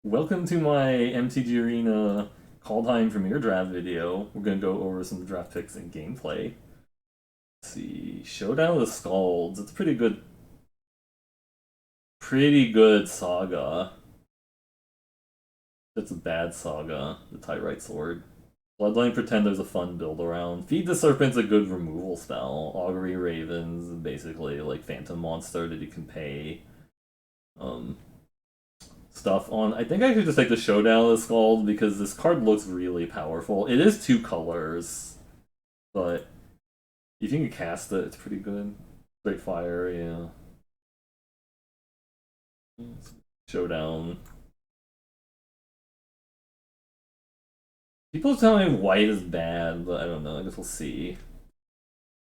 Welcome to my MTG Arena Kaldheim Premier Draft video. We're gonna go over some draft picks and gameplay. Let's see, Showdown of the Skalds. It's a pretty good saga. That's a bad saga. The Tyrite Sword. Bloodline Pretender's a fun build around. Feed the Serpent's a good removal spell. Augury Ravens, basically like Phantom Monster that you can pay. Stuff on. I think I could just take the Showdown of the Skulls because this card looks really powerful. It is 2 colors, but if you can cast it, it's pretty good. Great Fire, yeah. Showdown. People tell me white is bad, but I don't know. I guess we'll see.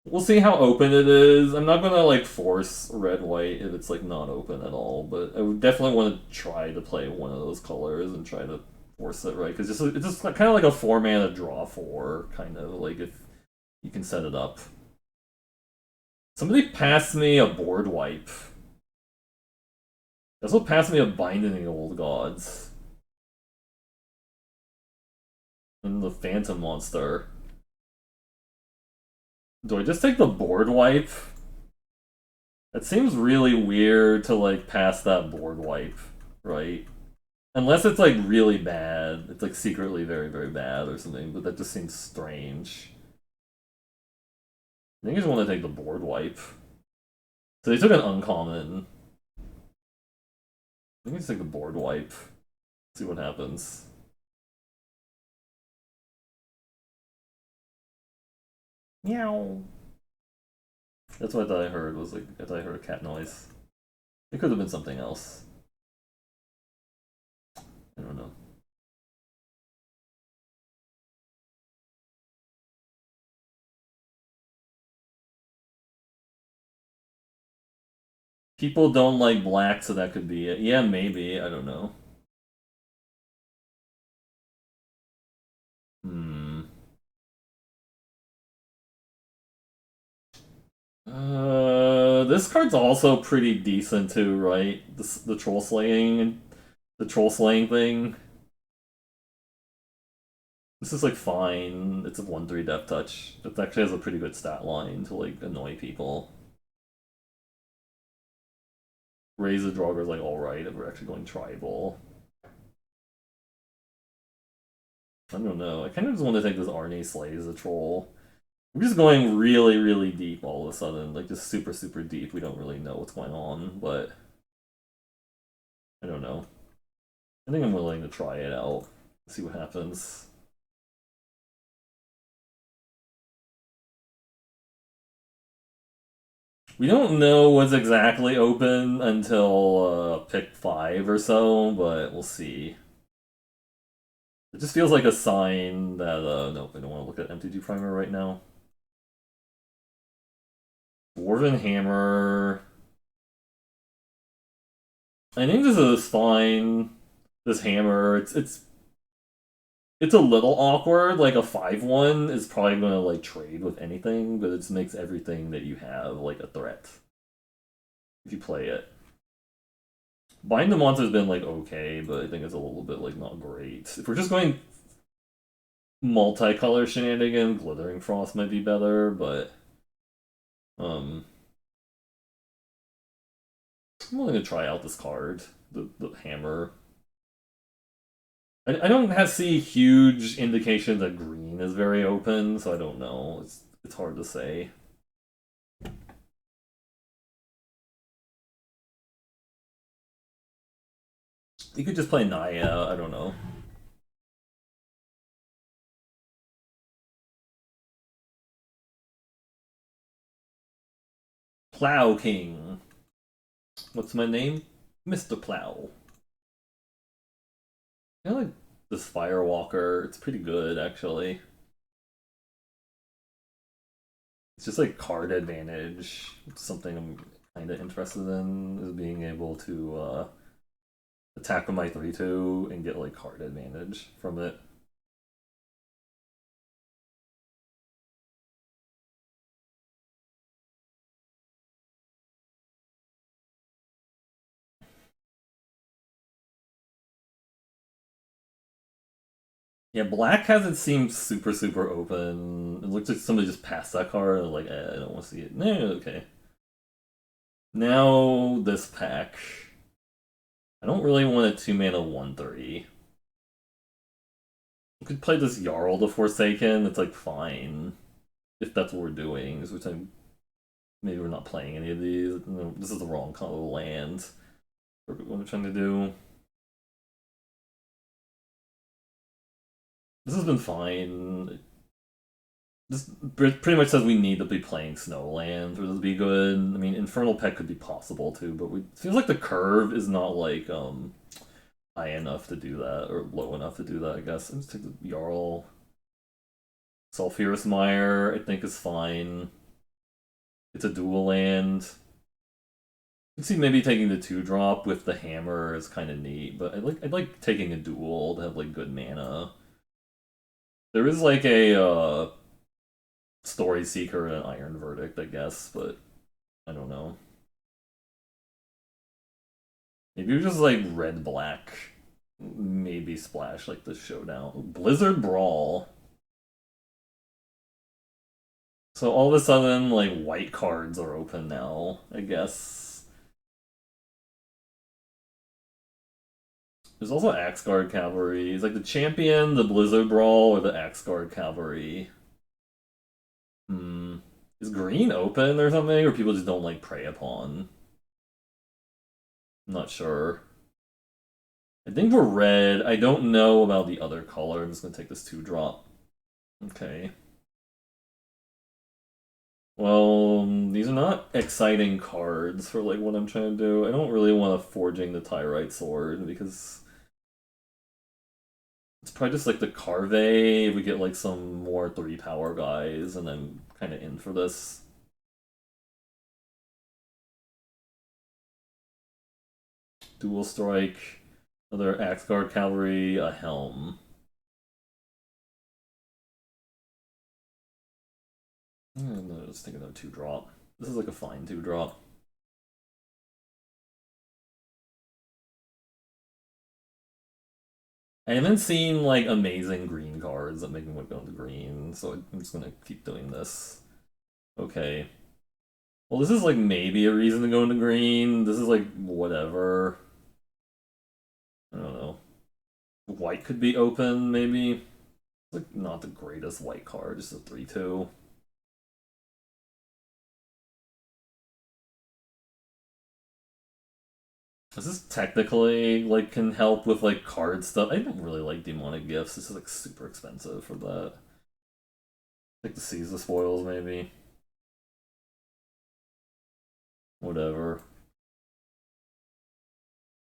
We'll see how open it is. I'm not gonna like force red white if it's like not open at all, but I would definitely want to try to play one of those colors and try to force it right because it's just like, kind of like a 4 mana draw 4 kind of like if you can set it up. Somebody passed me a board wipe. That's what passed me a Binding the Old Gods. And the Phantom Monster. Do I just take the board wipe? That seems really weird to like pass that board wipe, right? Unless it's like really bad. It's like secretly very, very bad or something, but that just seems strange. I think I just want to take the board wipe. So they took an uncommon. I think I just take the board wipe. See what happens. Meow. That's what I heard was like I thought I heard a cat noise. It could have been something else. I don't know. People don't like black, so that could be it. Yeah, maybe. I don't know. Hmm. This card's also pretty decent too, right? The troll slaying thing. This is like fine. It's a 1/3 death touch. It actually has a pretty good stat line to like annoy people. Raise the Draugr is like alright if we're actually going tribal. I don't know. I kind of just want to think this Arnie slays a troll. We're just going really, really deep all of a sudden. Like just super, super deep. We don't really know what's going on, but I don't know. I think I'm willing to try it out. See what happens. We don't know what's exactly open until pick 5 or so, but we'll see. It just feels like a sign that, nope, I don't want to look at MTG Primer right now. Dwarven Hammer. I think this is fine. This hammer, it's a little awkward. Like a 5/1 is probably gonna like trade with anything, but it just makes everything that you have like a threat if you play it. Bind the Monster's been like okay, but I think it's a little bit like not great. If we're just going multicolor shenanigan, Glittering Frost might be better, but um I'm willing to try out this card, the hammer. I don't see huge indications that green is very open, so I don't know. It's hard to say. You could just play Naya, I don't know. Plow King. What's my name? Mr. Plow. I like this Firewalker. It's pretty good, actually. It's just like card advantage. It's something I'm kind of interested in, is being able to attack with my 3/2 and get like card advantage from it. Yeah, black hasn't seemed super open. It looks like somebody just passed that card and like, I don't want to see it. No, okay. Now this pack. I don't really want a 2 mana 1/3. We could play this Jarl the Forsaken, it's like fine. If that's what we're doing, which maybe we're not playing any of these. No, this is the wrong kind of land for what I'm trying to do. This has been fine. This pretty much says we need to be playing Snowland for this to be good. I mean, Infernal Pet could be possible too, but it feels like the curve is not like high enough to do that or low enough to do that. I guess I'm just take the Jarl. Sulphurous Mire, I think is fine. It's a dual land. You can see maybe taking the 2-drop with the hammer is kind of neat, but I'd like taking a dual to have like good mana. There is like a Story Seeker and an Iron Verdict, I guess, but I don't know. Maybe just like red black. Maybe splash like the showdown. Blizzard Brawl. So all of a sudden, like white cards are open now, I guess. There's also Axguard Cavalry. It's like the champion, the Blizzard Brawl, or the Axguard Cavalry. Hmm. Is green open or something, or people just don't like Prey Upon? I'm not sure. I think we're red. I don't know about the other color. I'm just gonna take this 2-drop. Okay. Well, these are not exciting cards for like what I'm trying to do. I don't really want to Forging the Tyrite Sword because it's probably just like the Carve if we get like some more 3-power guys, and I'm kind of in for this. Dual Strike, another Axguard Cavalry, a Helm. Let's take another 2-drop. This is like a fine 2-drop. I haven't seen like amazing green cards that make me want to go into green, so I'm just gonna keep doing this. Okay. Well, this is like maybe a reason to go into green. This is like whatever. I don't know. White could be open, maybe. It's like not the greatest white card, just a 3/2. This is technically like can help with like card stuff. I don't really like demonic gifts. This is like super expensive for that. Like the seize the spoils, maybe. Whatever.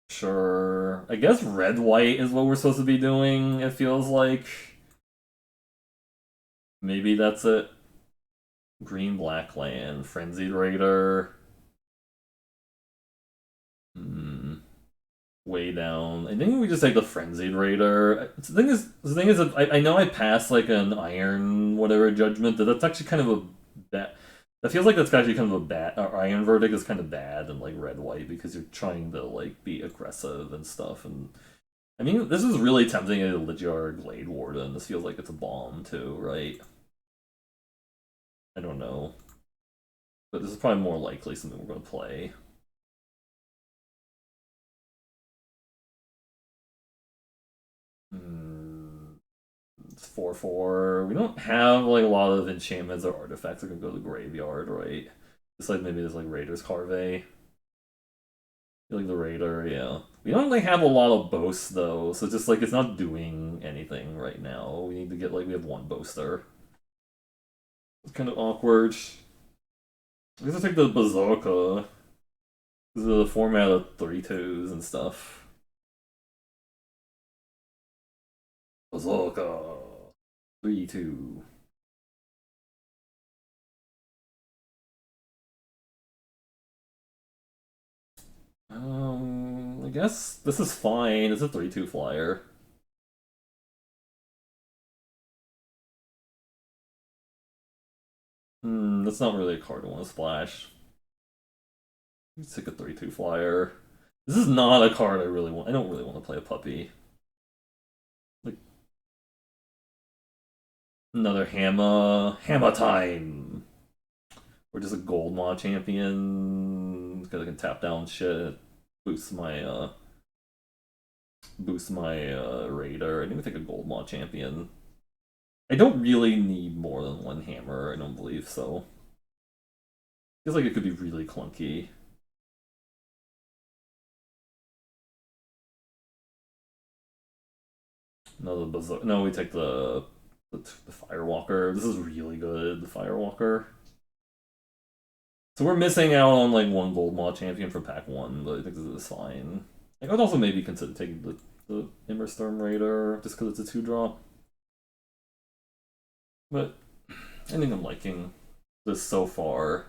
Sure. I guess red white is what we're supposed to be doing, it feels like. Maybe that's it. Green black land, Frenzied Raider. Hmm. Way down. I think we just take the Frenzied Raider. The thing is, I know I passed like an Iron whatever judgment. That's actually kind of a bad. That feels like that's actually kind of a bad. Iron Verdict is kind of bad in like red white because you're trying to like be aggressive and stuff. And I mean, this is really tempting a Ligyar Glade Warden. This feels like it's a bomb too, right? I don't know, but this is probably more likely something we're going to play. Hmm. It's 4/4. We don't have like a lot of enchantments or artifacts that can go to the graveyard, right? Just like maybe there's like Raider's Carve. Like the Raider, yeah. We don't like have a lot of boasts though, so just like it's not doing anything right now. We need to get like we have one boaster. It's kind of awkward. I guess I take the Bazooka. This is the format of 3/2s and stuff. Bazooka. 3/2. I guess this is fine. It's a 3/2 flyer. That's not really a card I want to splash. Let's take a 3/2 flyer. This is not a card I really want. I don't really want to play a puppy. Like, Another Hammer time! Or just a gold mod champion, because I can tap down shit, boost my, raider. I need to take a gold mod champion. I don't really need more than one hammer, I don't believe so. Feels like it could be really clunky. No, no, we take the Firewalker. This is really good, the Firewalker. So we're missing out on like one gold mod champion for pack 1, but I think this is fine. I would also maybe consider taking the Immerstorm Raider, just because it's a 2-drop. But I think I'm liking this so far.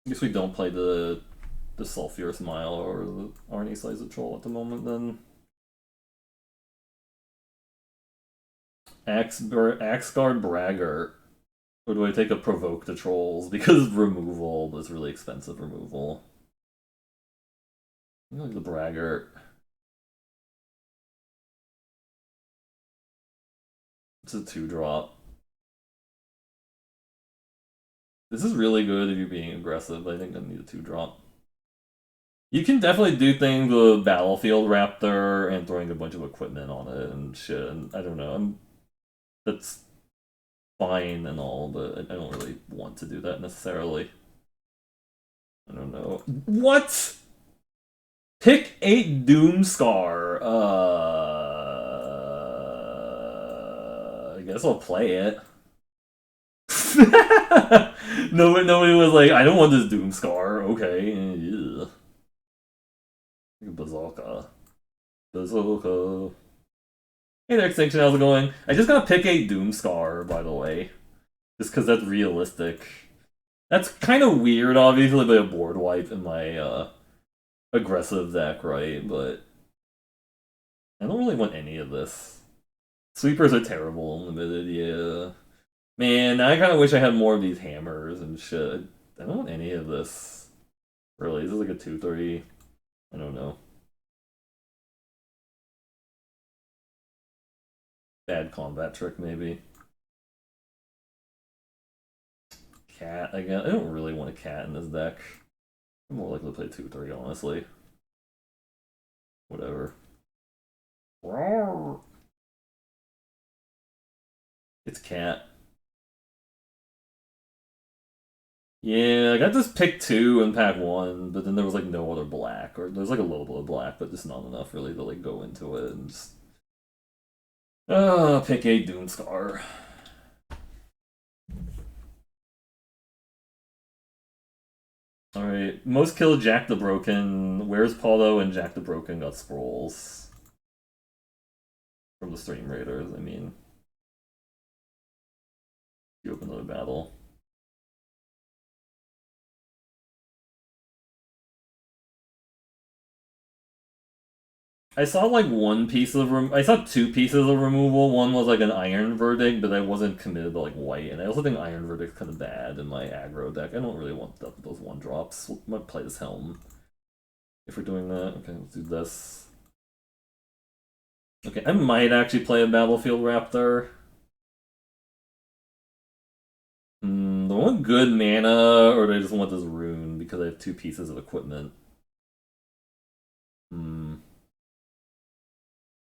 I guess we don't play the Sulfurous Mile or the Arnie Size of Troll at the moment then. Axeguard Braggart. Or do I take a Provoke the Trolls? Because removal is really expensive removal. I like the Braggart. It's a 2-drop. This is really good if you're being aggressive. I think I need a 2-drop. You can definitely do things with Battlefield Raptor and throwing a bunch of equipment on it and shit. And I don't know. That's fine and all, but I don't really want to do that necessarily. I don't know. What? Pick 8 Doomscar. I guess I'll play it. Nobody was like, I don't want this Doomscar. Okay. Yeah. Bazooka. Bazooka. Hey there, Extinction, how's it going? I just got to pick 8 Doomscar, by the way. Just because that's realistic. That's kind of weird, obviously, but a board wipe in my aggressive deck, right? But I don't really want any of this. Sweepers are terrible, limited, yeah. Man, I kind of wish I had more of these hammers and shit. I don't want any of this. Really, this is like a 2-3. I don't know. Bad combat trick, maybe. Cat, I guess. I don't really want a cat in this deck. I'm more likely to play 2-3, honestly. Whatever. It's cat. Yeah, I got this pick 2 in pack 1, but then there was like no other black, or there's like a little bit of black, but just not enough really to like go into it and just. Pick 8 Doomscar. Alright, most killed Jack the Broken. Where's Paulo and Jack the Broken got scrolls? From the Stream Raiders, I mean. You open another battle. I saw like one piece of I saw 2 pieces of removal. One was like an Iron Verdict, but I wasn't committed to like white, and I also think Iron Verdict's kind of bad in my aggro deck. I don't really want those 1-drops. We might play this Helm if we're doing that. Okay, let's do this. Okay, I might actually play a Battlefield Raptor. Do I want good mana, or do I just want this rune because I have 2 pieces of equipment?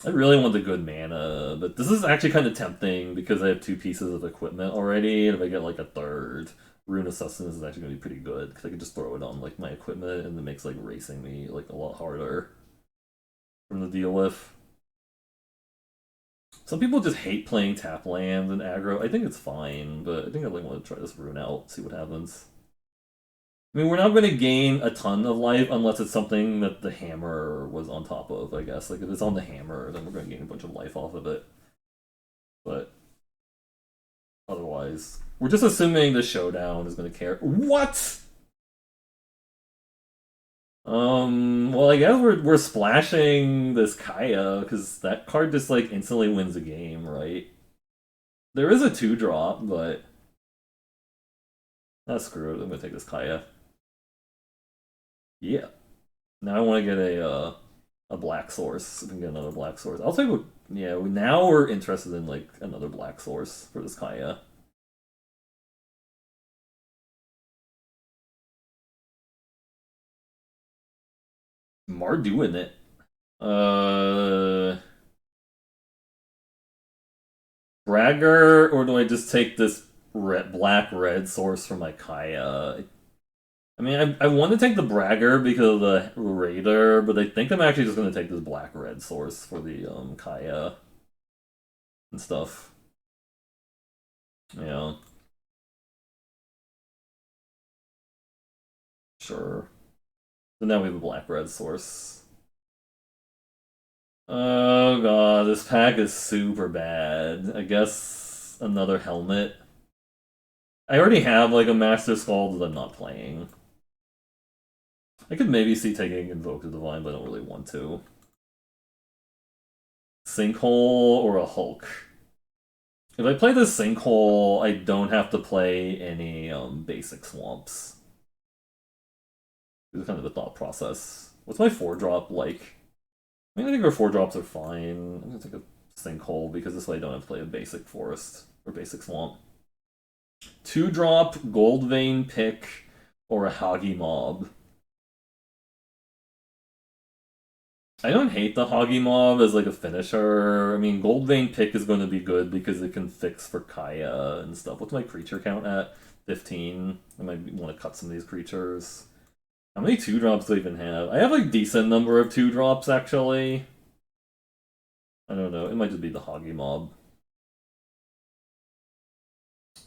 I really want the good mana, but this is actually kind of tempting because I have 2 pieces of equipment already, and if I get like a third, Rune of Sustenance is actually going to be pretty good because I can just throw it on like my equipment, and it makes like racing me like a lot harder from the deal with. Some people just hate playing tap lands and aggro. I think it's fine, but I think I like want to try this rune out, see what happens. I mean, we're not going to gain a ton of life unless it's something that the hammer was on top of, I guess. Like, if it's on the hammer, then we're going to gain a bunch of life off of it. But otherwise, we're just assuming the showdown is going to care. What? Well, I guess we're splashing this Kaya, because that card just, like, instantly wins the game, right? There is a 2-drop, but... screw it. I'm going to take this Kaya. Yeah. Now I want to get a a black source. If we can get another black source, I'll take. Yeah, now we're interested in like another black source for this Kaya. Mar doing it. Bragger, or do I just take this black red source from my Kaya? I mean, I want to take the Bragger because of the Raider, but I think I'm actually just going to take this black red source for the Kaya and stuff. Yeah. Sure. So now we have a black red source. Oh god, this pack is super bad. I guess another helmet. I already have like a Master Skull that I'm not playing. I could maybe see taking Invoke the Divine, but I don't really want to. Sinkhole or a Hulk? If I play the Sinkhole, I don't have to play any basic swamps. It's kind of the thought process. What's my 4-drop like? I mean, I think our 4-drops are fine. I'm gonna take a Sinkhole because this way I don't have to play a basic forest or basic swamp. 2-drop, Gold Vein Pick, or a Hagi Mob. I don't hate the Hagi Mob as like a finisher. I mean, Gold Vein Pick is going to be good because it can fix for Kaya and stuff. What's my creature count at? 15. I might want to cut some of these creatures. How many 2-drops do I even have? I have like decent number of 2-drops actually. I don't know. It might just be the Hagi Mob.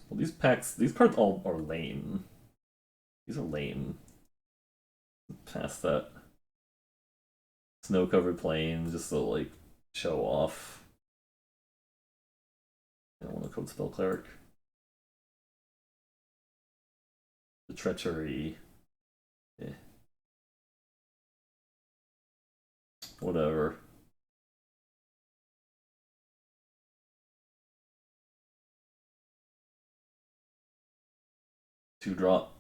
Well, these cards all are lame. These are lame. Past that. Snow-covered plains just to like show off. I don't want to code spell cleric. The treachery. Eh. Whatever. Two-drop.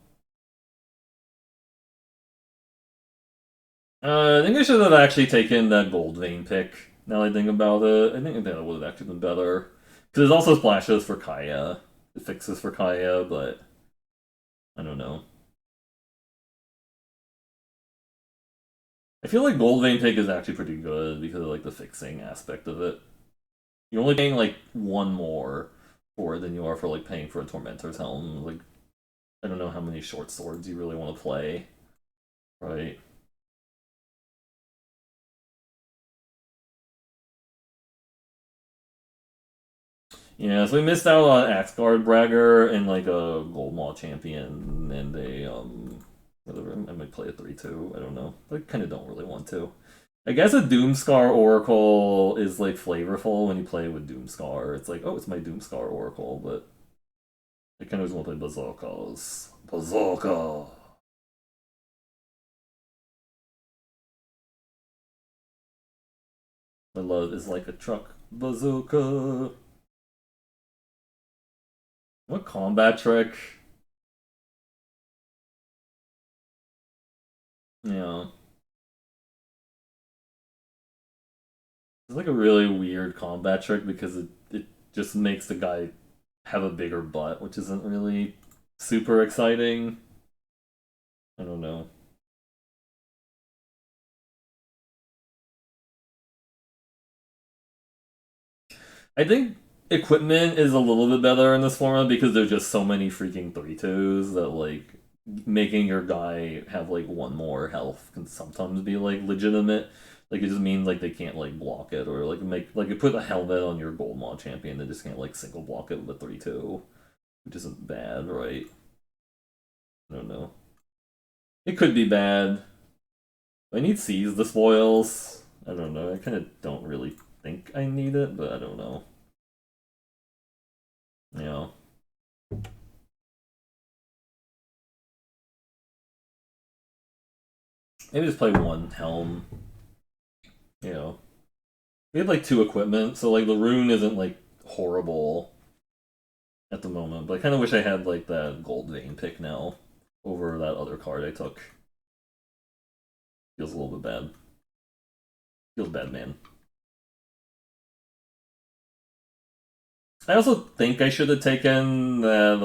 I think I should have actually taken that Gold Vein pick. Now I think about it, I think that would have actually been better. Because it also splashes for Kaya. It fixes for Kaya, but I don't know. I feel like Gold Vein pick is actually pretty good because of like the fixing aspect of it. You're only paying like one more for it than you are for like paying for a Tormentor's Helm. Like, I don't know how many short swords you really want to play, right? Yeah, so we missed out on Axgard Bragger and like a Gold Maw champion and a whatever. I might play a 3/2. I don't know. I kind of don't really want to. I guess a Doomscar Oracle is like flavorful when you play with Doomscar. It's like, oh, it's my Doomscar Oracle, but I kind of just want to play Bazookas. Bazooka. My love is like a truck. Bazooka. What combat trick? Yeah. It's like a really weird combat trick because it just makes the guy have a bigger butt, which isn't really super exciting. I don't know. I think equipment is a little bit better in this format because there's just so many freaking 3/2s that like making your guy have like one more health can sometimes be like legitimate. Like it just means like they can't like block it or like make like you put a helmet on your gold maw champion, they just can't like single block it with a 3/2, which isn't bad, right? I don't know. It could be bad. I need seize the spoils. I don't know. I kind of don't really think I need it, but I don't know. Yeah. Maybe just play one helm. You know. We have like two equipment, so like the rune isn't like horrible at the moment, but I kind of wish I had like that gold vein pick now over that other card I took. Feels a little bit bad. Feels bad, man. I also think I should have taken that,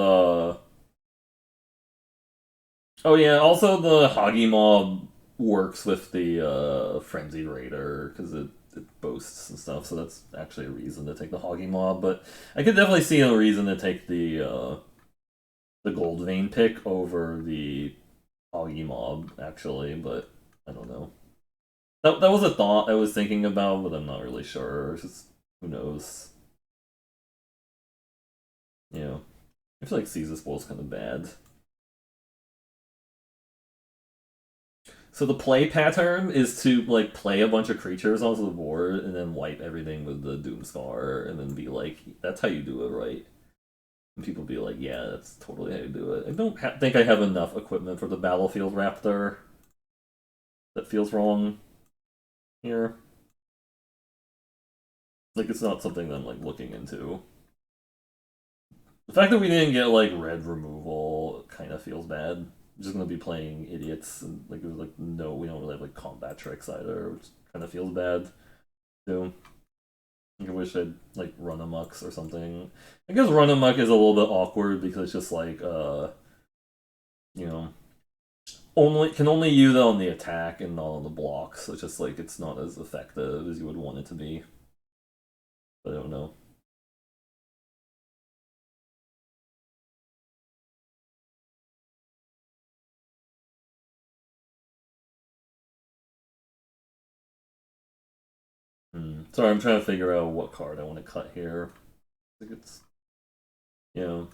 Oh yeah, also the Hagi Mob works with the Frenzied Raider, because it boasts and stuff, so that's actually a reason to take the Hagi Mob, but I could definitely see a reason to take the Gold Vein pick over the Hagi Mob, actually, but I don't know. That was a thought I was thinking about, but I'm not really sure. It's just, who knows? Yeah. I feel like Caesar Spoil's kind of bad. So the play pattern is to like play a bunch of creatures onto the board and then wipe everything with the Doomscar and then be like, that's how you do it, right? And people be like, yeah, that's totally how you do it. I don't think I have enough equipment for the Battlefield Raptor. That feels wrong here. Like, it's not something that I'm like looking into. The fact that we didn't get like red removal kind of feels bad. We're just gonna be playing idiots and like there's like no, we don't really have like combat tricks either, which kind of feels bad too. I wish I'd like run amucks or something. I guess run amok is a little bit awkward because it's just like you know, only use it on the attack and not on the blocks. So it's just like it's not as effective as you would want it to be. But I don't know. Sorry, I'm trying to figure out what card I want to cut here. I think it's yeah.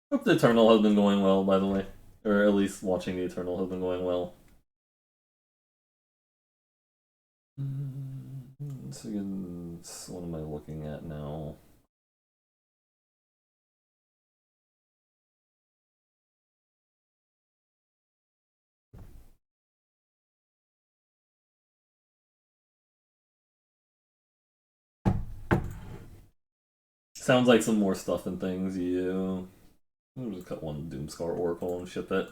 Hope the Eternal has been going well, by the way. Or at least watching the Eternal has been going well. So what am I looking at now? Sounds like some more stuff and things, you. I'll just cut one Doomscar Oracle and ship it.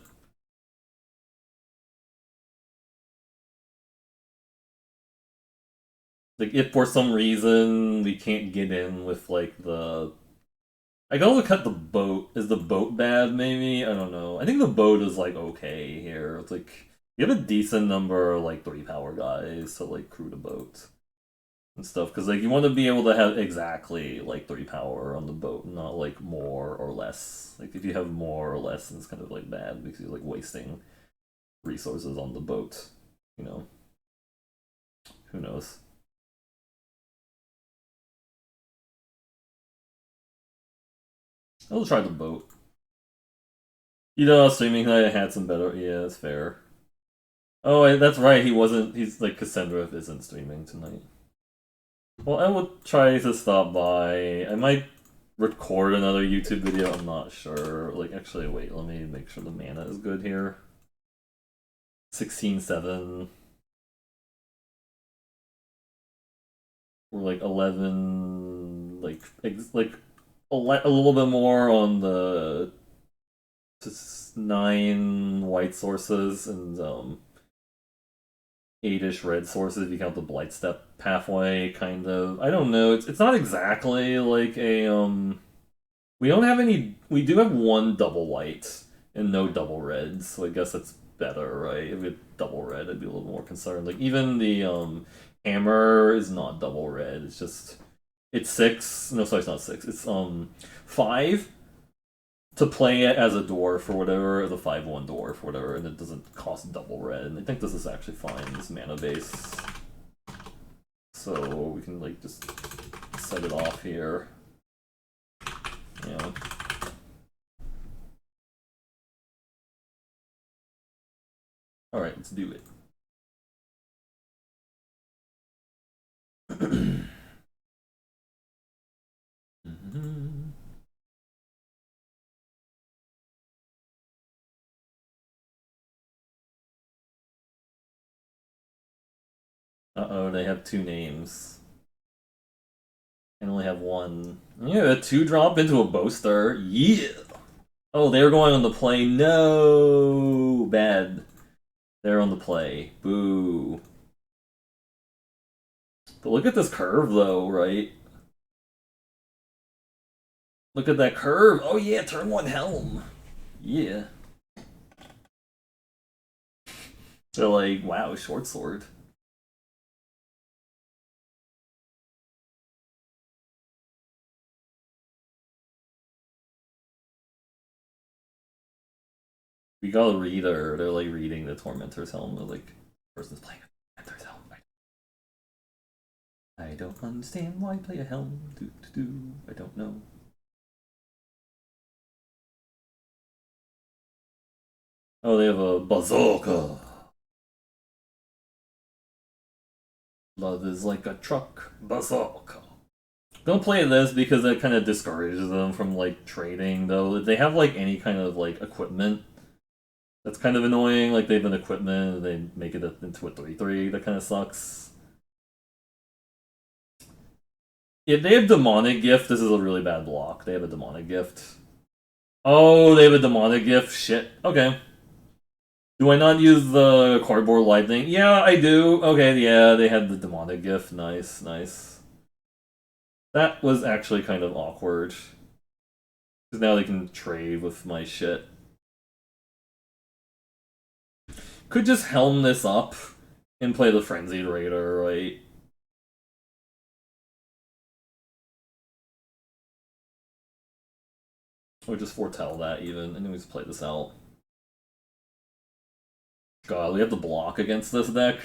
Like, if for some reason we can't get in with, like, the... I can also cut the boat. Is the boat bad, maybe? I don't know. I think the boat is, like, okay here. It's like, you have a decent number of, like, 3-power guys to, like, crew the boat and stuff. Because, like, you want to be able to have exactly, like, 3-power on the boat, not, like, more or less. Like, if you have more or less, then it's kind of, like, bad because you're, like, wasting resources on the boat, you know? Who knows? I'll try the boat. You know, streaming tonight I had some better. Yeah, that's fair. Oh, that's right. He wasn't. He's like Cassandra isn't streaming tonight. Well, I will try to stop by. I might record another YouTube video. I'm not sure. Like, actually, wait. Let me make sure the mana is good here. 16-7. We're like 11. Like a little bit more on the 9 white sources and 8-ish red sources if you count the Blightstep pathway, kind of. I don't know. It's not exactly like a we don't have any. We do have one double white and no double reds, so I guess that's better, right? If we had double red, I'd be a little more concerned. Like even the hammer is not double red. It's just it's 6. No, sorry, it's not 6. It's 5 to play it as a dwarf or whatever, as a 5/1 dwarf or whatever, and it doesn't cost double red. And I think this is actually fine, this mana base. So we can like just set it off here. Yeah. Alright, let's do it. Uh-oh, they have 2 names. I only have 1. Yeah, a 2-drop into a Boaster. Yeah! Oh, they're going on the play. No! Bad. They're on the play. Boo. But look at this curve, though, right? Look at that curve. Oh, yeah, turn one helm. Yeah. They're like, wow, short sword. We got a reader. They're like reading the Tormentor's helm. They're like, person's playing a Tormentor's helm. I don't understand why play a helm. I don't know. Oh, they have a bazooka. Love is like a truck. Bazooka. Don't play this because that kind of discourages them from like trading. Though if they have like any kind of like equipment, that's kind of annoying. Like they have an equipment, and they make it into a 3/3. That kind of sucks. If they have demonic gift, this is a really bad block. They have a demonic gift. Oh, they have a demonic gift. Shit. Okay. Do I not use the cardboard lightning? Yeah, I do. Okay, yeah, they had the demonic gift. Nice, nice. That was actually kind of awkward. Because now they can trade with my shit. Could just helm this up and play the Frenzied Raider, right? Or just foretell that even, and then we just play this out. God, we have to block against this deck.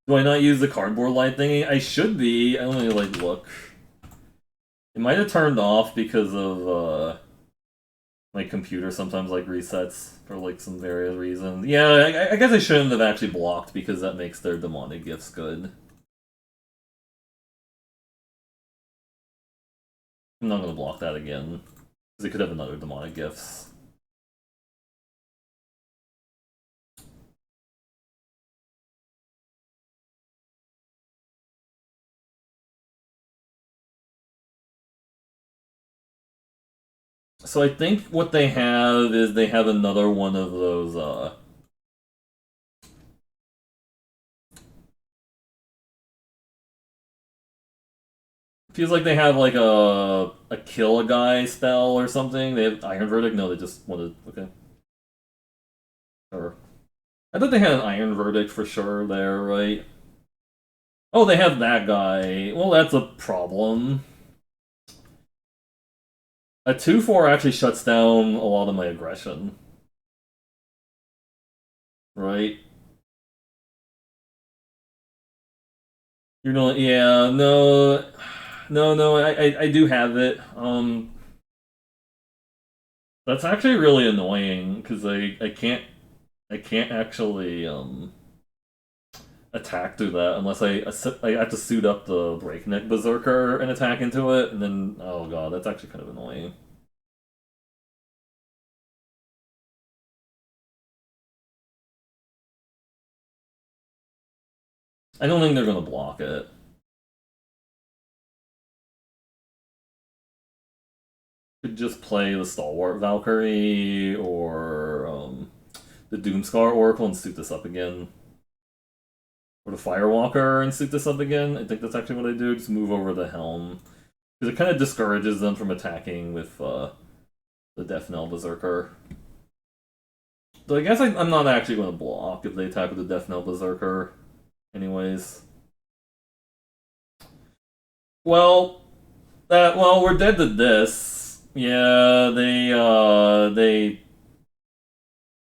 Do I not use the cardboard light thingy? I should be. I only like look. It might have turned off because of my computer sometimes like resets for like some various reasons. Yeah, I guess I shouldn't have actually blocked because that makes their demonic gifts good. I'm not gonna block that again because they could have another demonic gifts. So I think what they have is they have another one of those feels like they have like a kill a guy spell or something. They have Iron Verdict. No, they just wanted okay. Sure. I thought they had an Iron Verdict for sure there, right? Oh, they have that guy. Well, that's a problem. A 2/4 actually shuts down a lot of my aggression. Right? You're not. Yeah, no. No, I do have it. That's actually really annoying because I can't actually attack through that unless I have to suit up the Breakneck Berserker and attack into it, and then oh god, that's actually kind of annoying. I don't think they're gonna block it. Could just play the Stalwart Valkyrie or the Doomscar Oracle and suit this up again. Or the Firewalker and suit this up again. I think that's actually what I do. Just move over the Helm. Because it kind of discourages them from attacking with the Death Knell Berserker. So I guess I'm not actually going to block if they attack with the Death Knell Berserker. Anyways. Well, we're dead to this. Yeah, they.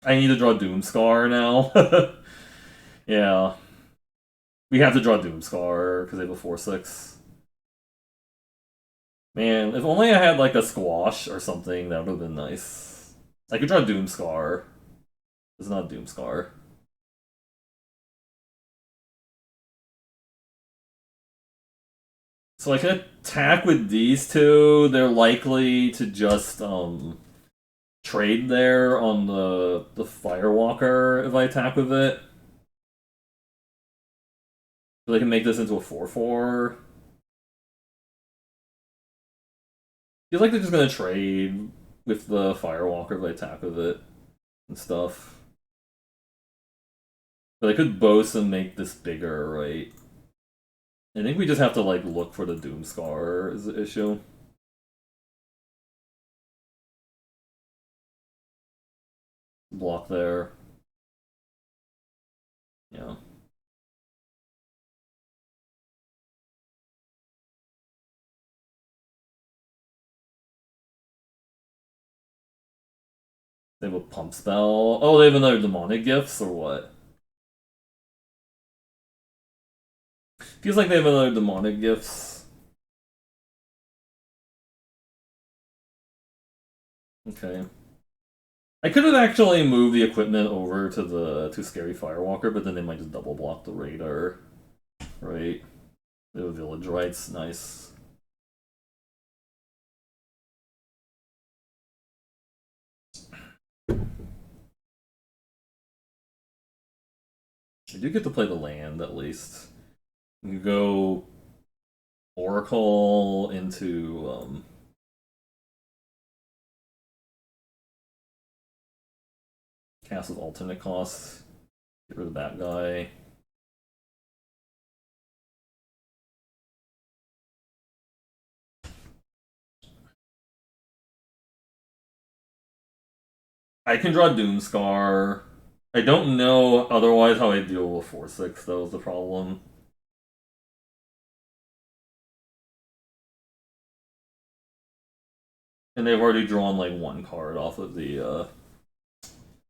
I need to draw Doomscar now. Yeah. We have to draw Doomscar because they have a 4/6. Man, if only I had like a squash or something, that would have been nice. I could draw Doomscar. It's not Doomscar. So I can attack with these two. They're likely to just trade there on the Firewalker if I attack with it. So they can make this into a 4/4. Feels like they're just gonna trade. with the Firewalker if I attack with it and stuff. But I could boast and make this bigger, right? I think we just have to like look for the Doomscar as the issue. Block there. Yeah. They have a pump spell. Oh, they have another demonic gifts or what? Feels like they have another demonic gifts. Okay. I could have actually moved the equipment over to the Scary Firewalker, but then they might just double block the radar. Right. They have village rights, nice. I do get to play the land at least. You go Oracle into cast with alternate cost. Get rid of that guy. I can draw Doomscar. I don't know otherwise how I deal with 4/6, though, is the problem. And they've already drawn like one card off of the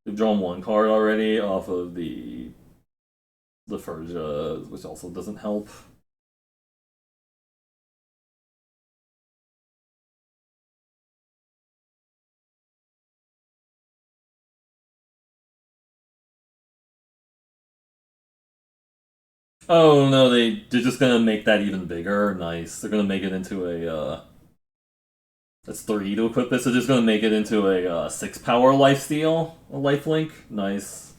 they've drawn one card already off of the Furja, which also doesn't help. Oh no, they're just gonna make that even bigger. Nice. They're gonna make it into a that's 3 to equip this, so they're just gonna make it into a 6 power lifesteal, a lifelink. Nice.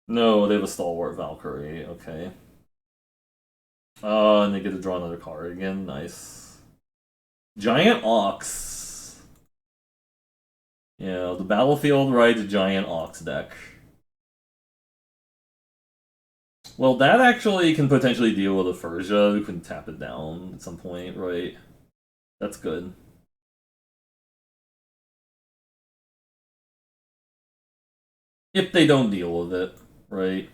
No, they have a stalwart Valkyrie, okay. And they get to draw another card again, nice. Giant Ox. Yeah, the battlefield rides Giant Ox deck. Well, that actually can potentially deal with a Furja who can tap it down at some point, right? That's good. If they don't deal with it, right?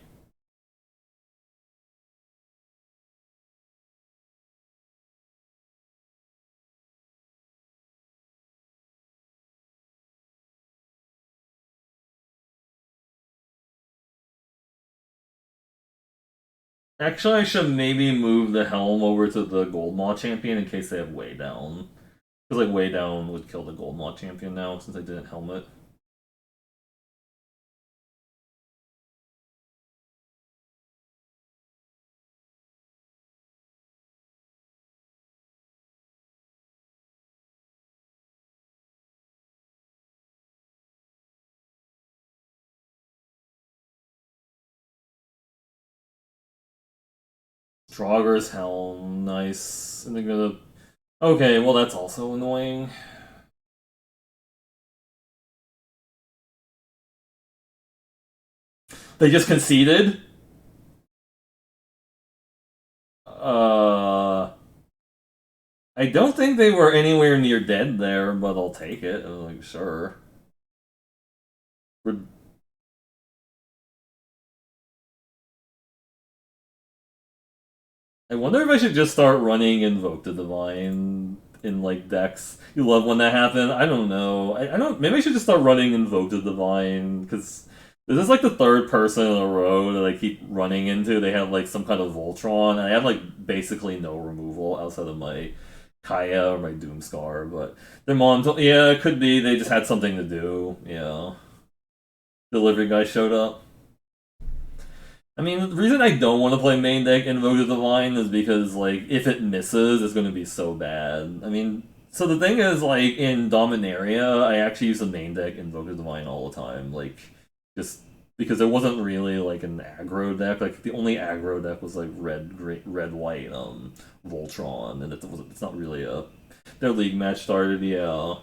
Actually, I should maybe move the helm over to the Gold Maw champion in case they have Way Down. Because, like, Way Down would kill the Gold Maw champion now since I didn't helm it. Draugr's helm, nice. And they're gonna. Okay, well, that's also annoying. They just conceded? I don't think they were anywhere near dead there, but I'll take it. I'm like, sure. I wonder if I should just start running Invoke the Divine in like decks. You love when that happens. I don't know. I don't. Maybe I should just start running Invoke the Divine because this is like the third person in a row that I keep running into. They have like some kind of Voltron, and I have like basically no removal outside of my Kaya or my Doomscar. But their mom, yeah, it could be they just had something to do. Yeah, delivery guy showed up. I mean, the reason I don't want to play main deck Invoke the Divine is because, like, if it misses, it's going to be so bad. I mean, so the thing is, like, in Dominaria, I actually use the main deck Invoke the Divine all the time. Like, just because it wasn't really, like, an aggro deck. Like, the only aggro deck was, like, red, white, Voltron, and it's not really a... Their league match started, yeah.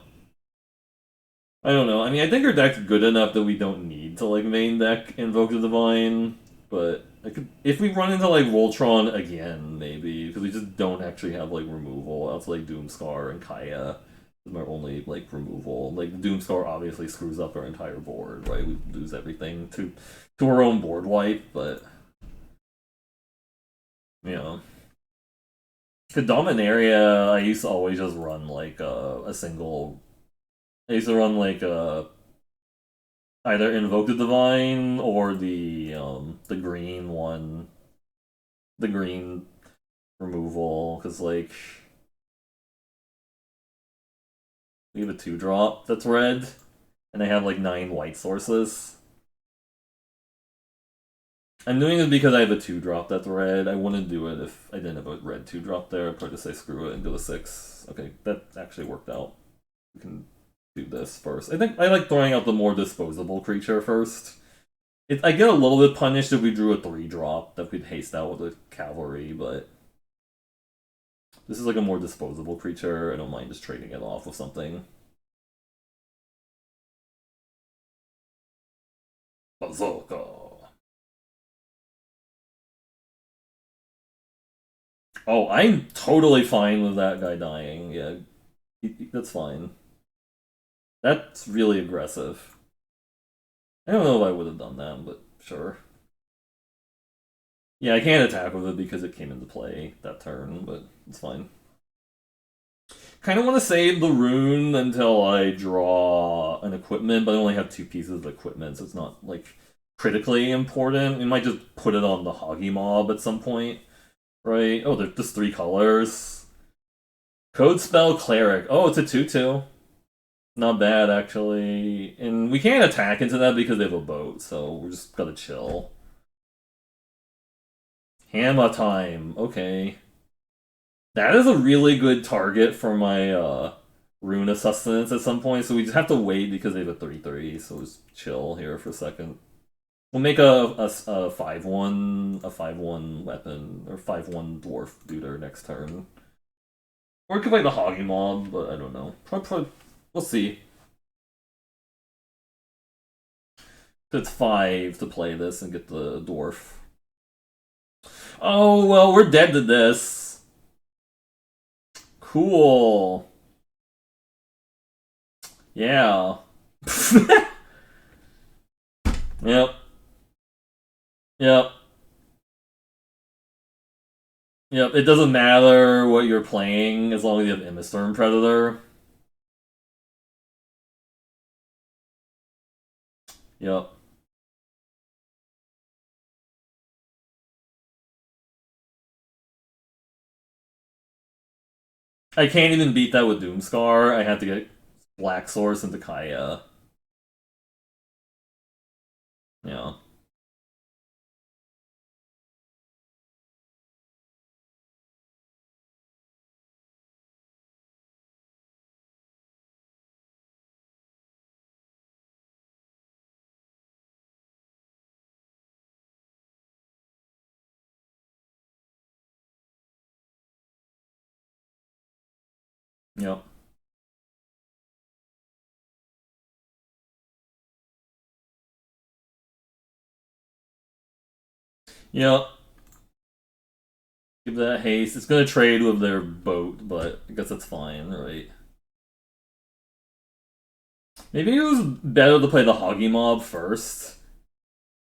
I don't know. I mean, I think our deck's good enough that we don't need to like main deck Invoke the Divine, but I could if we run into like Voltron again, maybe because we just don't actually have like removal. That's like Doomscar and Kaya is my only like removal. Like Doomscar obviously screws up our entire board, right? We lose everything to our own board wipe, but you know. The Dominaria, I used to always just run like a single. I used to run like either Invoke the Divine or the green one, the green removal, because like we have a 2-drop that's red, and they have like 9 white sources. I'm doing it because I have a 2-drop that's red. I wouldn't do it if I didn't have a red 2-drop there. I'd probably just say screw it and go to 6. Okay, that actually worked out. We can do this first. I think I like throwing out the more disposable creature first. I get a little bit punished if we drew a 3-drop that we'd haste out with a cavalry, but this is like a more disposable creature. I don't mind just trading it off with something. Bazooka. Oh, I'm totally fine with that guy dying. Yeah, that's fine. That's really aggressive. I don't know if I would have done that, but sure. Yeah, I can't attack with it because it came into play that turn, but it's fine. Kind of want to save the rune until I draw an equipment, but I only have 2 pieces of equipment, so it's not like critically important. We might just put it on the Hoggy Mob at some point, right? Oh, there's just 3 colors. Code Spell Cleric. Oh, it's a 2/2. Not bad, actually. And we can't attack into that because they have a boat, so we're just gotta chill. Hammer time. Okay. That is a really good target for my Rune of Sustenance at some point, so we just have to wait because they have a 3/3, so just chill here for a second. We'll make a 5/1 weapon, or 5/1 dwarf duder next turn. Or we could play the Hoggy Mob, but I don't know. We'll see. It's 5 to play this and get the dwarf. Oh, well, we're dead to this. Cool. Yeah. Yep. Yep. Yep. It doesn't matter what you're playing as long as you have Immistorm Predator. Yep. I can't even beat that with Doomscar. I have to get Black Source into Kaya. Yeah. Yep. Yep. Give that haste. It's gonna trade with their boat, but I guess that's fine, right? Maybe it was better to play the Hoggy Mob first,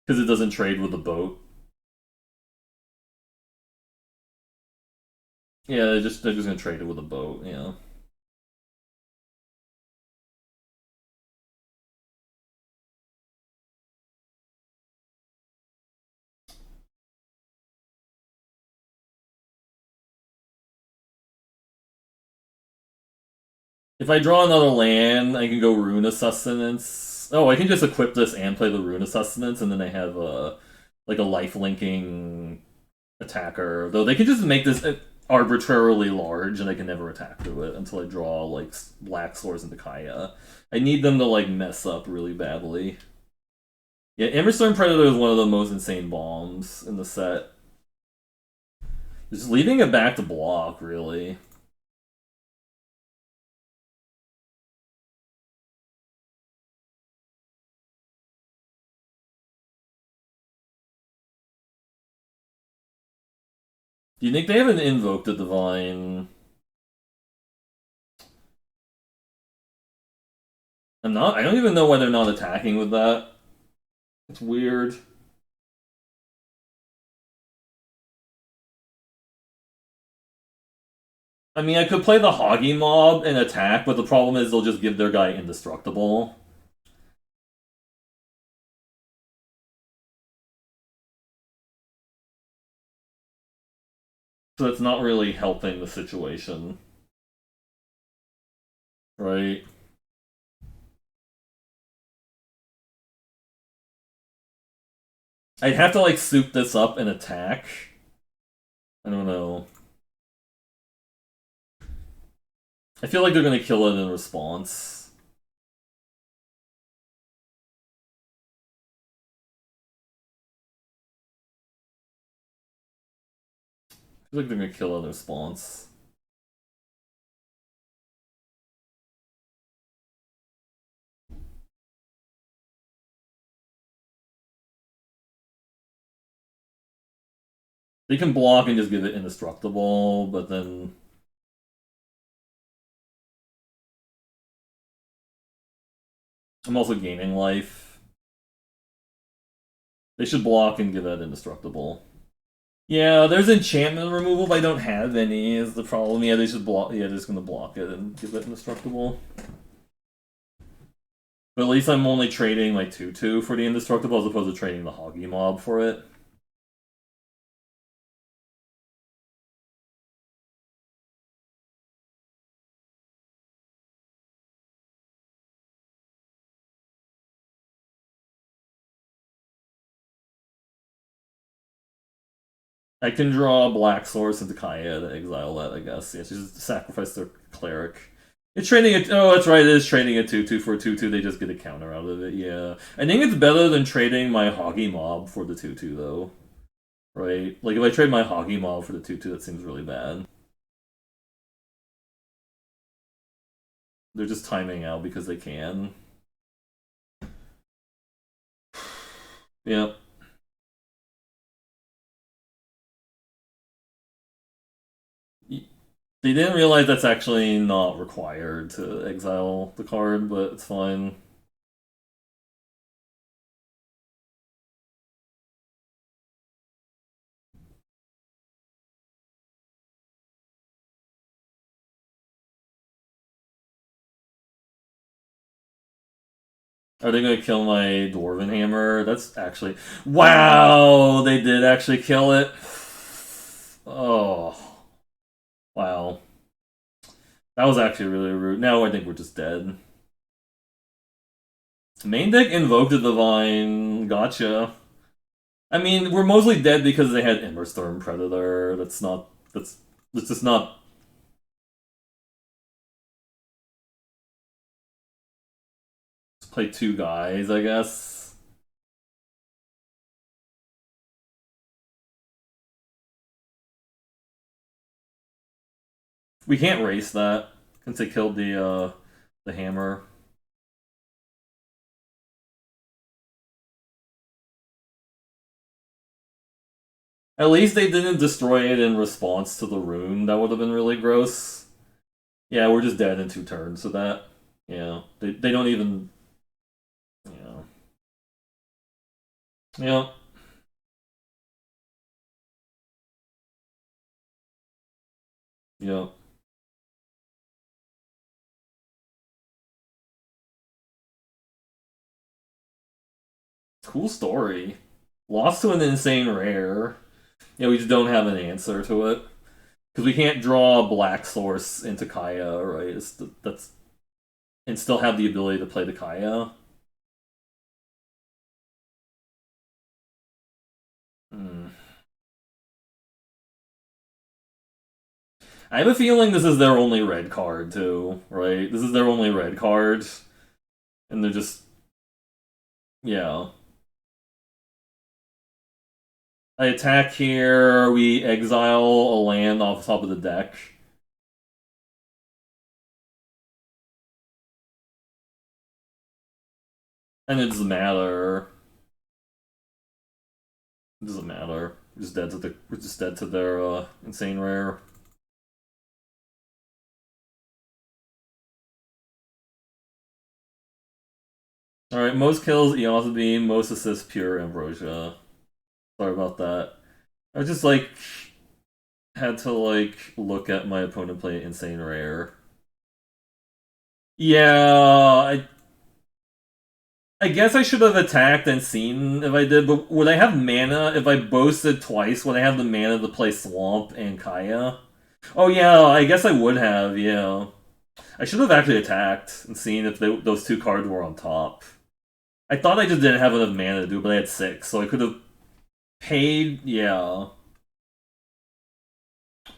because it doesn't trade with the boat. Yeah, they're just gonna trade it with a boat, yeah. If I draw another land, I can go Rune of Sustenance. Oh, I can just equip this and play the Rune of Sustenance, and then I have a like a life linking attacker. Though they can just make this arbitrarily large, and I can never attack through it until I draw like Black Swords into Kaya. I need them to like mess up really badly. Yeah, Emberstorm Predator is one of the most insane bombs in the set. Just leaving it back to block, really. Do you think they haven't invoked the Divine? I don't even know why they're not attacking with that. It's weird. I mean, I could play the Hoggy Mob and attack, but the problem is they'll just give their guy indestructible. So that's not really helping the situation. Right? I'd have to, like, soup this up and attack. I don't know. I feel like they're gonna kill it in response. I feel like they're gonna kill it in response. They can block and just give it indestructible, but then I'm also gaining life. They should block and give that indestructible. Yeah, there's enchantment removal, but I don't have any, is the problem. Yeah, they should block. Yeah, they're just gonna block it and give it indestructible. But at least I'm only trading like 2/2 for the indestructible as opposed to trading the Hoggy Mob for it. I can draw Black Source into Kaya to exile that, I guess. Yeah, just sacrifice their cleric. It's trading it. Oh, that's right. It is trading a 2/2 for a 2/2. They just get a counter out of it. Yeah, I think it's better than trading my Hoggy Mob for the 2/2 though. Right? Like if I trade my Hoggy Mob for the 2/2, that seems really bad. They're just timing out because they can. Yep. They didn't realize that's actually not required to exile the card, but it's fine. Are they gonna kill my Dwarven Hammer? That's actually... Wow! They did actually kill it. Oh. Wow. That was actually really rude. Now I think we're just dead. Main deck invoked the Divine. Gotcha. I mean, we're mostly dead because they had Emberstorm Predator. That's not... That's just not... Let's play two guys, I guess. We can't race that since they killed the hammer. At least they didn't destroy it in response to the rune. That would have been really gross. Yeah, we're just dead in 2 turns to that. Yeah, they don't even. Yeah. Yeah. Yeah. Cool story. Lost to an insane rare. Yeah, we just don't have an answer to it because we can't draw a black source into Kaya, right? That's and still have the ability to play the Kaya. Hmm. I have a feeling this is their only red card too, right? This is their only red card, and they're just yeah. I attack here. We exile a land off the top of the deck. And it doesn't matter. It doesn't matter. We're just dead to their insane rare. Alright, most kills, Eon's Beam, most assists, pure Ambrosia. Sorry about that. I just like had to like look at my opponent play insane rare. Yeah, I guess I should have attacked and seen if I did, but would I have mana if I boasted twice? Would I have the mana to play Swamp and Kaya? Oh yeah, I guess I would have, yeah. I should have actually attacked and seen if those two cards were on top. I thought I just didn't have enough mana to do it, but I had 6, so I could have paid, yeah.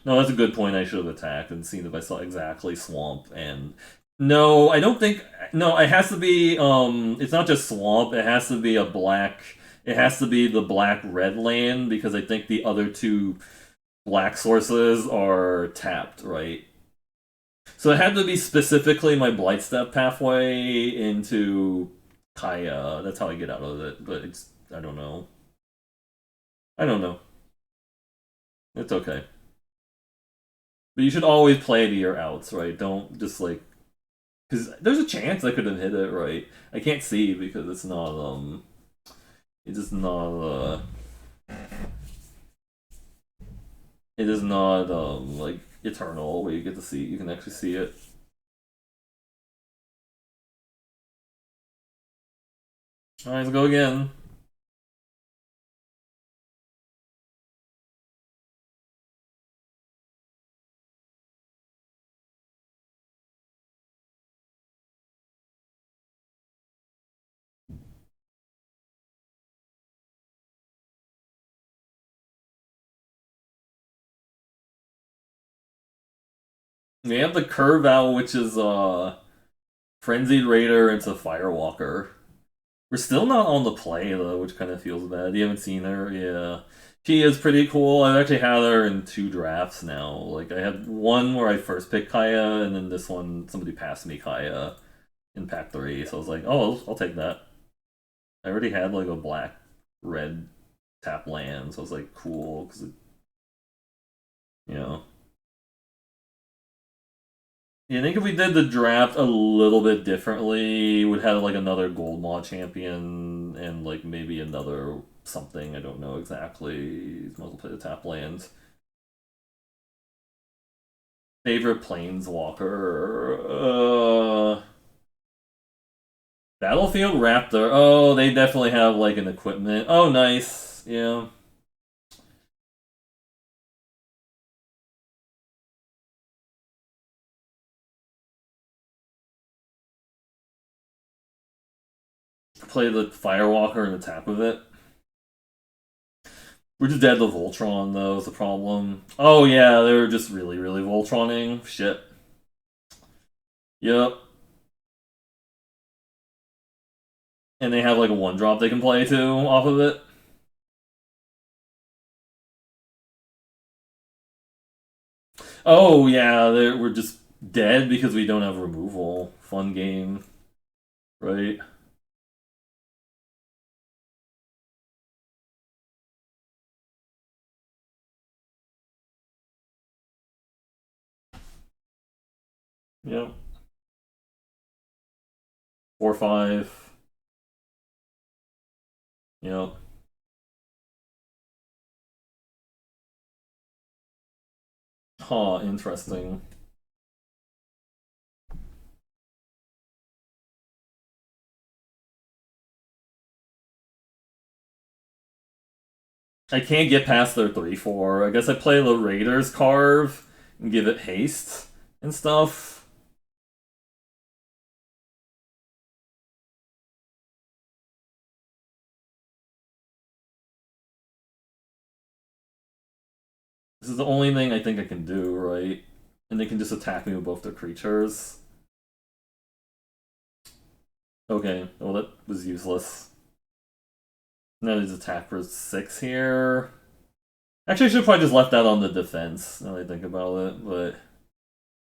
No, that's a good point. I should have attacked and seen if I saw exactly Swamp and... No, I don't think... No, it has to be, it's not just Swamp, it has to be a black... It has to be the black-red land, because I think the other two black sources are tapped, right? So it had to be specifically my Blightstep pathway into Kaya. That's how I get out of it, but it's... I don't know. I don't know. It's okay. But you should always play to your outs, right? Don't just like... Because there's a chance I could have hit it, right? I can't see because it's not, It is not, It is not, like, eternal, where you get to see... You can actually see it. Alright, let's go again. We have the Curve Out, which is, Frenzied Raider into Firewalker. We're still not on the play, though, which kind of feels bad. You haven't seen her? Yeah. She is pretty cool. I've actually had her in 2 drafts now. Like, I had one where I first picked Kaya, and then this one, somebody passed me Kaya in pack 3, so I was like, oh, I'll take that. I already had, like, a black-red tap land, so I was like, cool, because, you know. Yeah, I think if we did the draft a little bit differently, we'd have like another Gold Maw champion and like maybe another something. I don't know exactly. Might as well play the tap land. Favorite Planeswalker? Battlefield Raptor. Oh, they definitely have like an equipment. Oh, nice. Yeah. Play the Firewalker and attack with it. We're just dead to Voltron, though, is the problem. Oh, yeah, they're just really, really Voltroning. Shit. Yep. And they have like a 1-drop they can play too off of it. Oh, yeah, we're just dead because we don't have removal. Fun game. Right? Yep. 4-5. Yep. Huh, interesting. I can't get past their 3-4. I guess I play the Raiders Carve and give it haste and stuff. This is the only thing I think I can do, right? And they can just attack me with both their creatures. Okay, well that was useless. Now there's attack for 6 here. Actually, I should probably just left that on the defense, now that I think about it, but...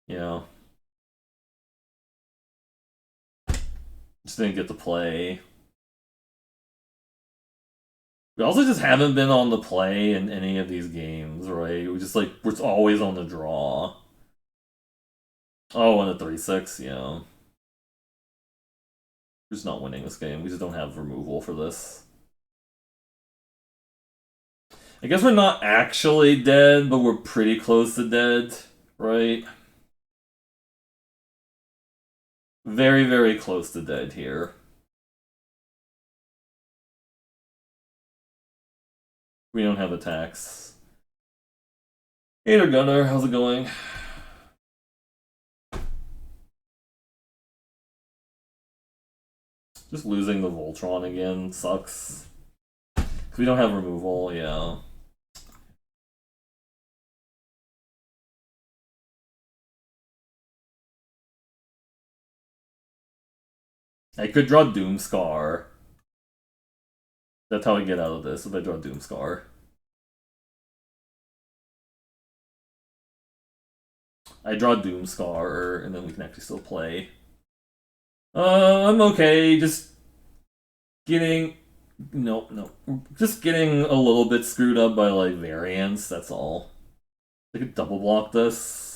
Yeah. Just didn't get to play. We also just haven't been on the play in any of these games, right? We just like we're always on the draw. Oh, and a 3-6, yeah. We're just not winning this game. We just don't have removal for this. I guess we're not actually dead, but we're pretty close to dead, right? Very, very close to dead here. We don't have attacks. Hater Gunner, how's it going? Just losing the Voltron again sucks. Because we don't have removal, yeah. I could draw Doomscar. That's how I get out of this, if I draw Doomscar. I draw Doomscar, and then we can actually still play. I'm okay, just getting... No. Just getting a little bit screwed up by, like, variants, that's all. I could double block this.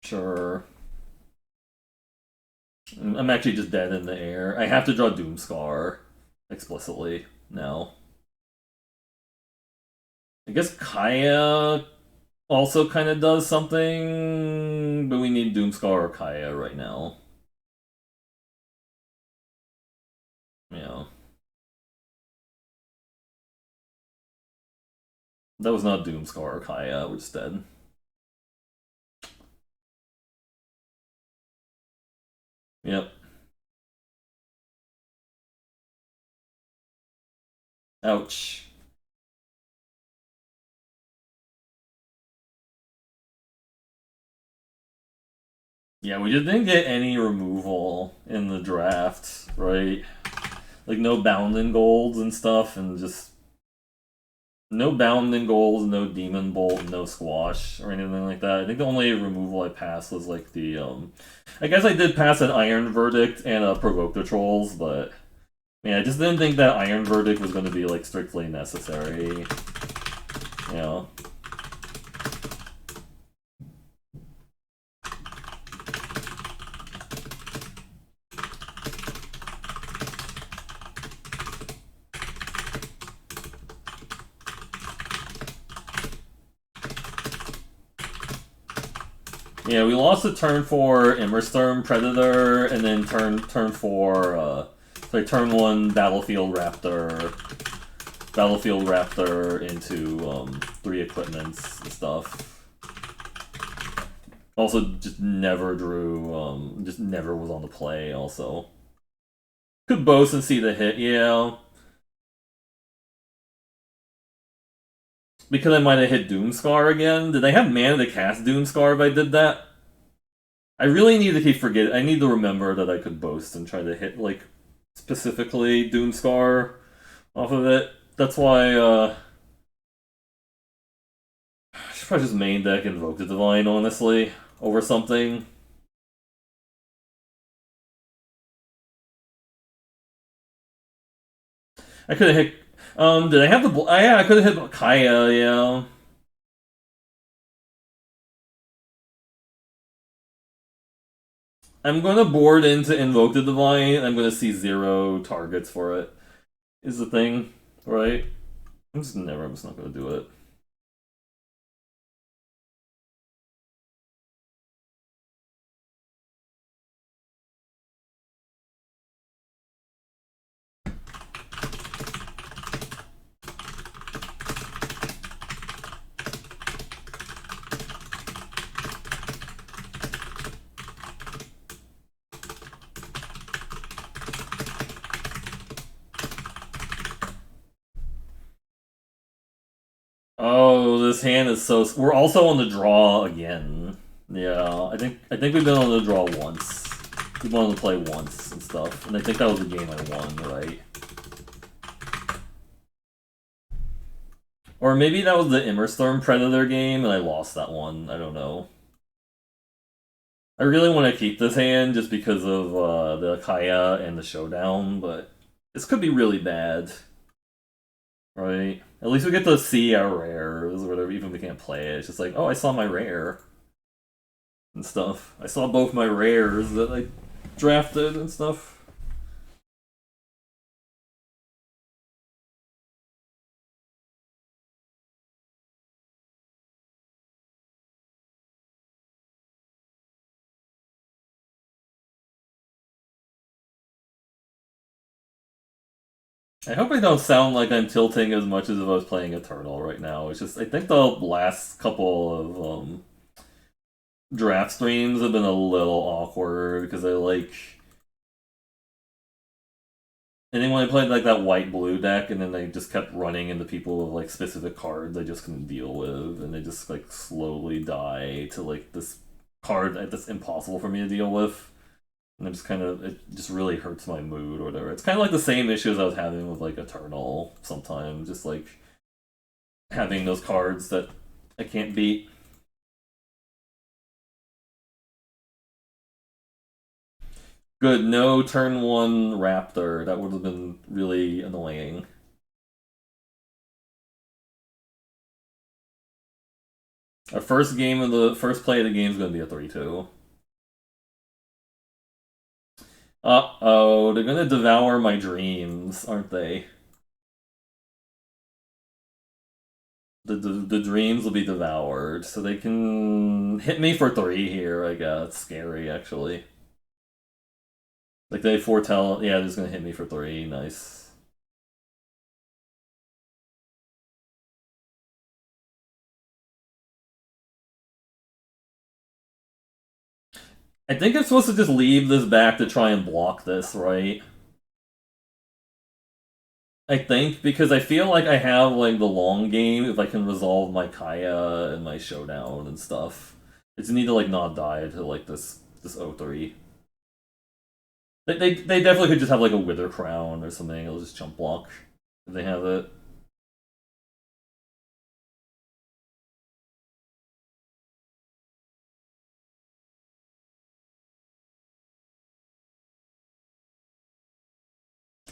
Sure. I'm actually just dead in the air. I have to draw Doomscar explicitly now. I guess Kaya also kind of does something, but we need Doomscar or Kaya right now. Yeah. That was not Doomscar or Kaya, we're just dead. Yep. Ouch. Yeah, we just didn't get any removal in the draft, right? Like, no Bound in Golds and stuff, and just... No Bound in Golds, no Demon Bolt, no Squash, or anything like that. I think the only removal I passed was, like, the, I guess I did pass an Iron Verdict and a Provoke the Trolls, but... Yeah, I just didn't think that Iron Verdict was going to be, like, strictly necessary. Yeah. Yeah, we lost the turn 4 Immersturm Predator, and then turn 4, sorry, turn 1 Battlefield Raptor into 3 equipments and stuff. Also, just never drew, just never was on the play, also. Could boast and see the hit, yeah. Because I might have hit Doomscar again. Did I have mana to cast Doomscar if I did that? I really need to keep forgetting. I need to remember that I could boast and try to hit, like, specifically Doomscar off of it. That's why, I should probably just main deck Invoke the Divine, honestly, over something. I could have hit... did I have the... yeah, I could have hit Kaya, yeah. I'm gonna board into Invoke the Divine, I'm gonna see 0 targets for it. Is the thing, right? I'm just not gonna do it. Oh, this hand is so... We're also on the draw again. Yeah, I think we've been on the draw once. We've been on the play once and stuff, and I think that was the game I won, right? Or maybe that was the Immerstorm Predator game and I lost that one. I don't know. I really want to keep this hand just because of the Kaya and the Showdown, but this could be really bad. Right? At least we get to see our rares or whatever, even if we can't play it. It's just like, oh, I saw my rare and stuff. I saw both my rares that I drafted and stuff. I hope I don't sound like I'm tilting as much as if I was playing Eternal right now. It's just, I think the last couple of draft streams have been a little awkward because I like. And then when I played like that white-blue deck, and then they just kept running into people with like specific cards I just couldn't deal with, and they just like slowly die to like this card that's impossible for me to deal with. And it just kind of it just really hurts my mood or whatever. It's kind of like the same issues I was having with like Eternal sometimes, just like having those cards that I can't beat. Good, no turn one Raptor. That would have been really annoying. Our first play of the game is going to be a 3-2. Uh-oh, they're gonna devour my dreams, aren't they? The dreams will be devoured, so they can hit me for 3 here, I guess. Scary, actually. Like, they foretell... Yeah, they're just gonna hit me for 3. Nice. I think I'm supposed to just leave this back to try and block this, right? I think, because I feel like I have, like, the long game if I can resolve my Kaya and my Showdown and stuff. I just need to, like, not die to, like, this 0-3. They definitely could just have, like, a Wither Crown or something. It'll just jump block if they have it.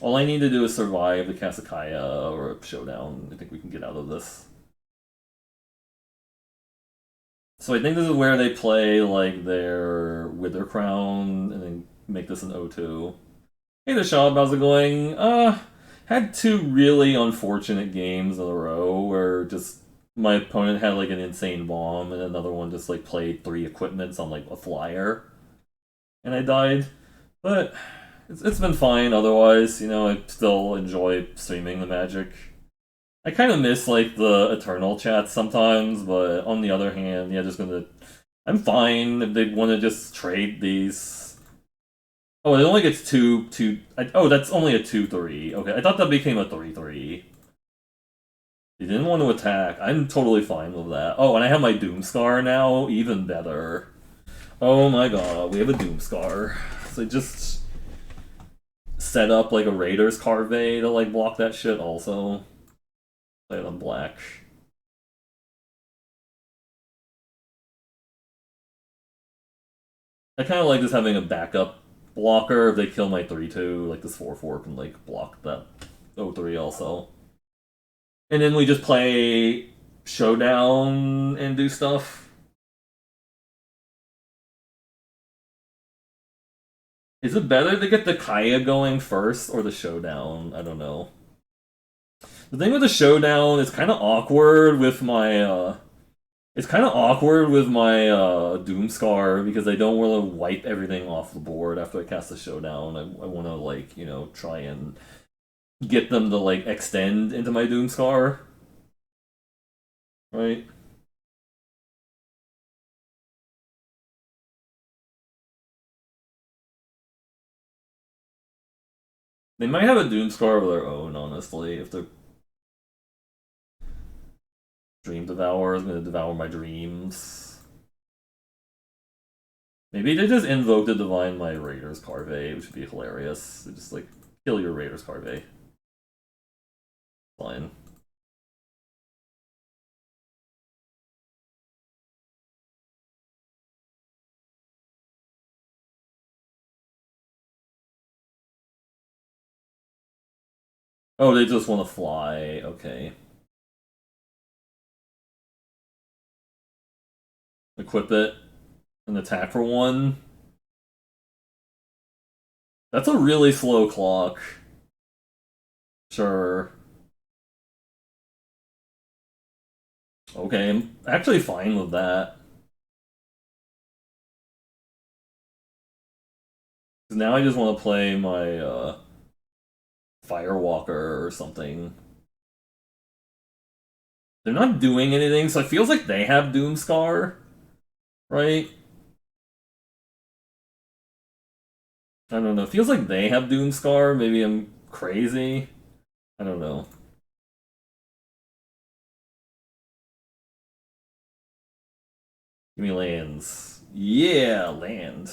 All I need to do is survive the Kasakaya or a Showdown. I think we can get out of this. So I think this is where they play like their Wither Crown and then make this an 0-2. Hey there, Shab, how's it going? Had 2 really unfortunate games in a row where just my opponent had like an insane bomb and another one just like played 3 equipments on like a flyer. And I died. But it's been fine otherwise, I still enjoy streaming the Magic. I kind of miss like the Eternal chats sometimes, but on the other hand, yeah, just gonna. I'm fine if they want to just trade these. Oh, it only gets two. Oh, that's only a 2-3. Okay, I thought that became a 3-3. They didn't want to attack. I'm totally fine with that. Oh, and I have my Doomscar now. Even better. Oh my god, we have a Doomscar. So just set up like a Raiders Carve to like block that shit also. Play it on black. I kind of like just having a backup blocker. If they kill my 3-2, like this 4-4 can like block that 0-3 also. And then we just play Showdown and do stuff. Is it better to get the Kaya going first or the Showdown? I don't know. The thing with the Showdown is kind of awkward with my it's kind of awkward with my Doomscar because I don't want to wipe everything off the board after I cast the Showdown. I want to like try and get them to like extend into my Doomscar, right? They might have a Doomscar of their own, honestly, if the Dream Devourer is going to devour my dreams. Maybe they just invoke to divine my Raiders Carve, which would be hilarious. They just like kill your Raiders Carve. Fine. Oh, they just want to fly. Okay. Equip it and attack for one. That's a really slow clock. Sure. Okay, I'm actually fine with that. 'Cause now I just want to play my Firewalker or something. They're not doing anything, so it feels like they have Doomscar, right? I don't know. It feels like they have Doomscar. Maybe I'm crazy. I don't know. Give me lands. Yeah, land.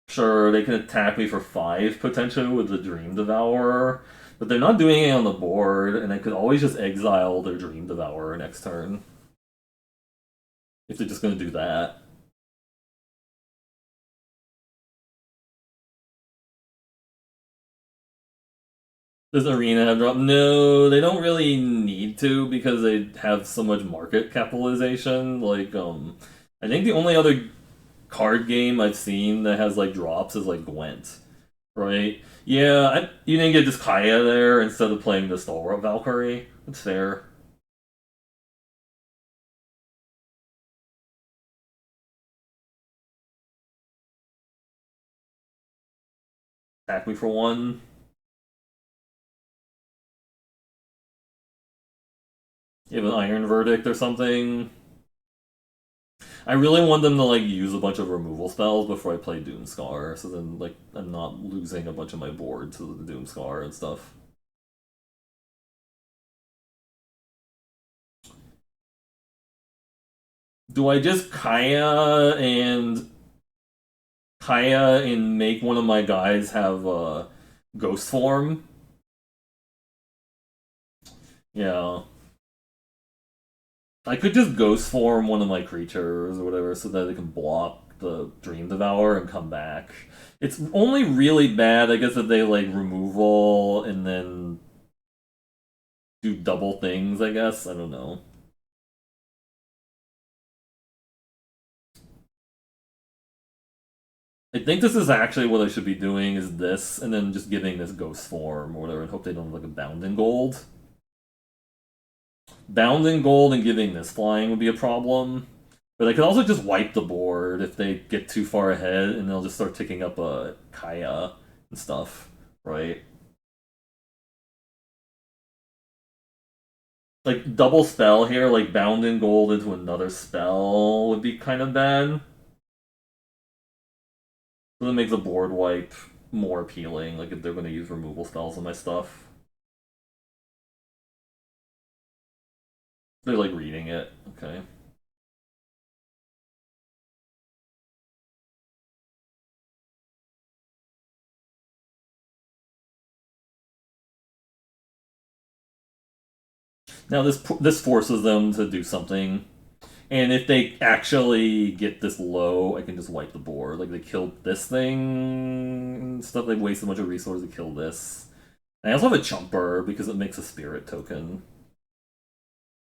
Sure, they can attack me for 5 potentially with the Dream Devourer, but they're not doing it on the board, and I could always just exile their Dream Devourer next turn if they're just gonna do that. Does Arena have drop? No, they don't really need to because they have so much market capitalization. I think the only other card game I've seen that has like drops is like Gwent, right? Yeah, you didn't get just Kaya there instead of playing the Stalwart Valkyrie. That's fair. Attack me for one. You have an Iron Verdict or something. I really want them to like use a bunch of removal spells before I play Doomscar, so then like I'm not losing a bunch of my board to the Doomscar and stuff. Do I just Kaya and make one of my guys have ghost form? Yeah. I could just ghost form one of my creatures or whatever so that they can block the Dream Devourer and come back. It's only really bad, I guess, if they like removal and then do double things, I guess. I don't know. I think this is actually what I should be doing is this, and then just giving this ghost form or whatever, and hope they don't have like a bound in gold. Bound in gold and giving this flying would be a problem. But I could also just wipe the board if they get too far ahead, and they'll just start ticking up a Kaya and stuff, right? Like double spell here, like bound in gold into another spell would be kind of bad. So that makes a board wipe more appealing. Like if they're going to use removal spells on my stuff, they're like reading it. Okay. Now this forces them to do something, and if they actually get this low, I can just wipe the board. Like they killed this thing and stuff. They've wasted a bunch of resources to kill this. And I also have a chumper because it makes a spirit token.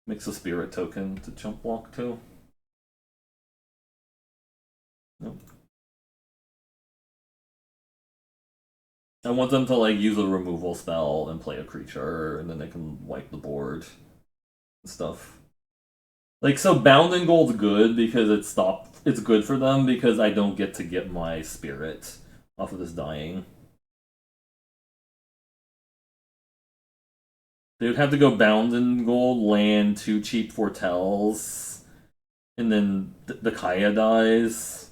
Makes a spirit token to chump block too. Nope. I want them to like use a removal spell and play a creature, and then they can wipe the board and stuff. Like so, bound in gold's good because it stopped. It's good for them because I don't get to get my spirit off of this dying. They would have to go bound in gold, land 2 cheap foretells, and then the Kaya dies.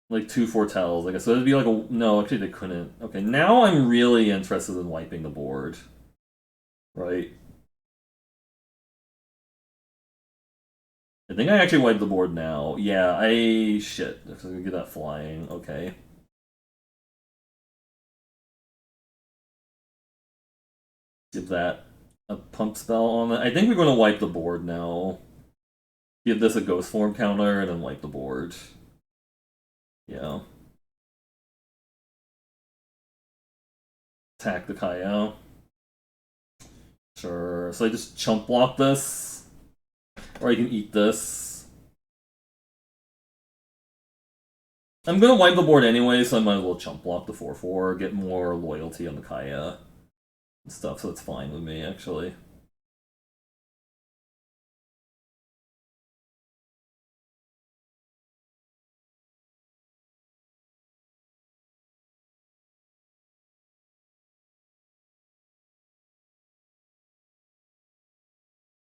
Like 2 foretells, I guess. So it'd be like a no. Actually, they couldn't. Okay, now I'm really interested in wiping the board. Right. I think I actually wiped the board now. Yeah, I shit. If I could get that flying, okay. Give that a pump spell on it. I think we're gonna wipe the board now. Give this a ghost form counter and then wipe the board. Yeah. Attack the Kaya. Sure. So I just chump block this. Or I can eat this. I'm gonna wipe the board anyway, so I might as well chump block the 4/4, get more loyalty on the Kaya and stuff, so that's fine with me, actually.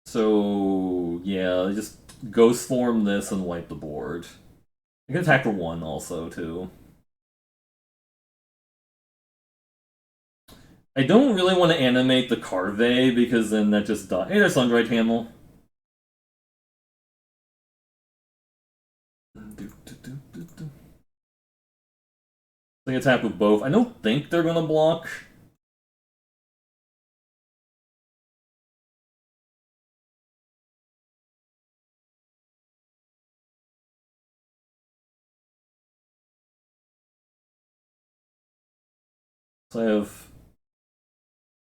So, yeah, just ghost form this and wipe the board. I can attack for 1 also, too. I don't really want to animate the Carve because then that just dies. Hey, there's Sundried Camel. They attack with both. I don't think they're gonna block. So I have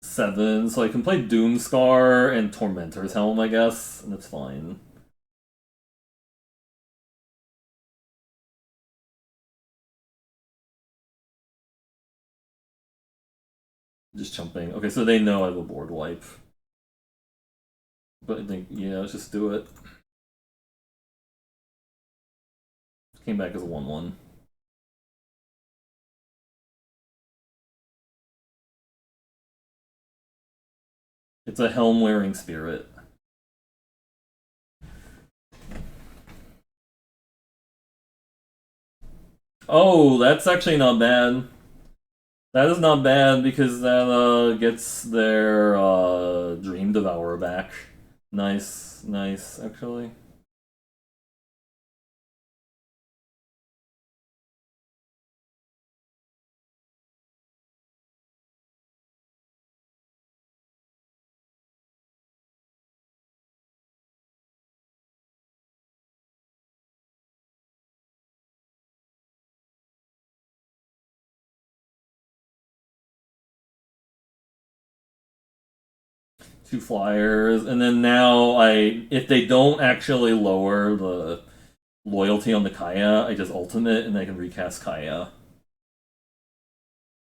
7, so I can play Doomscar and Tormentor's Helm, I guess, and that's fine. Just jumping. Okay, so they know I have a board wipe. But I think, yeah, let's just do it. Came back as a 1/1. It's a helm wearing spirit. Oh, that's actually not bad. That is not bad because that gets their Dream Devourer back. Nice, nice, actually. Two flyers, and then now if they don't actually lower the loyalty on the Kaya, I just ultimate and I can recast Kaya.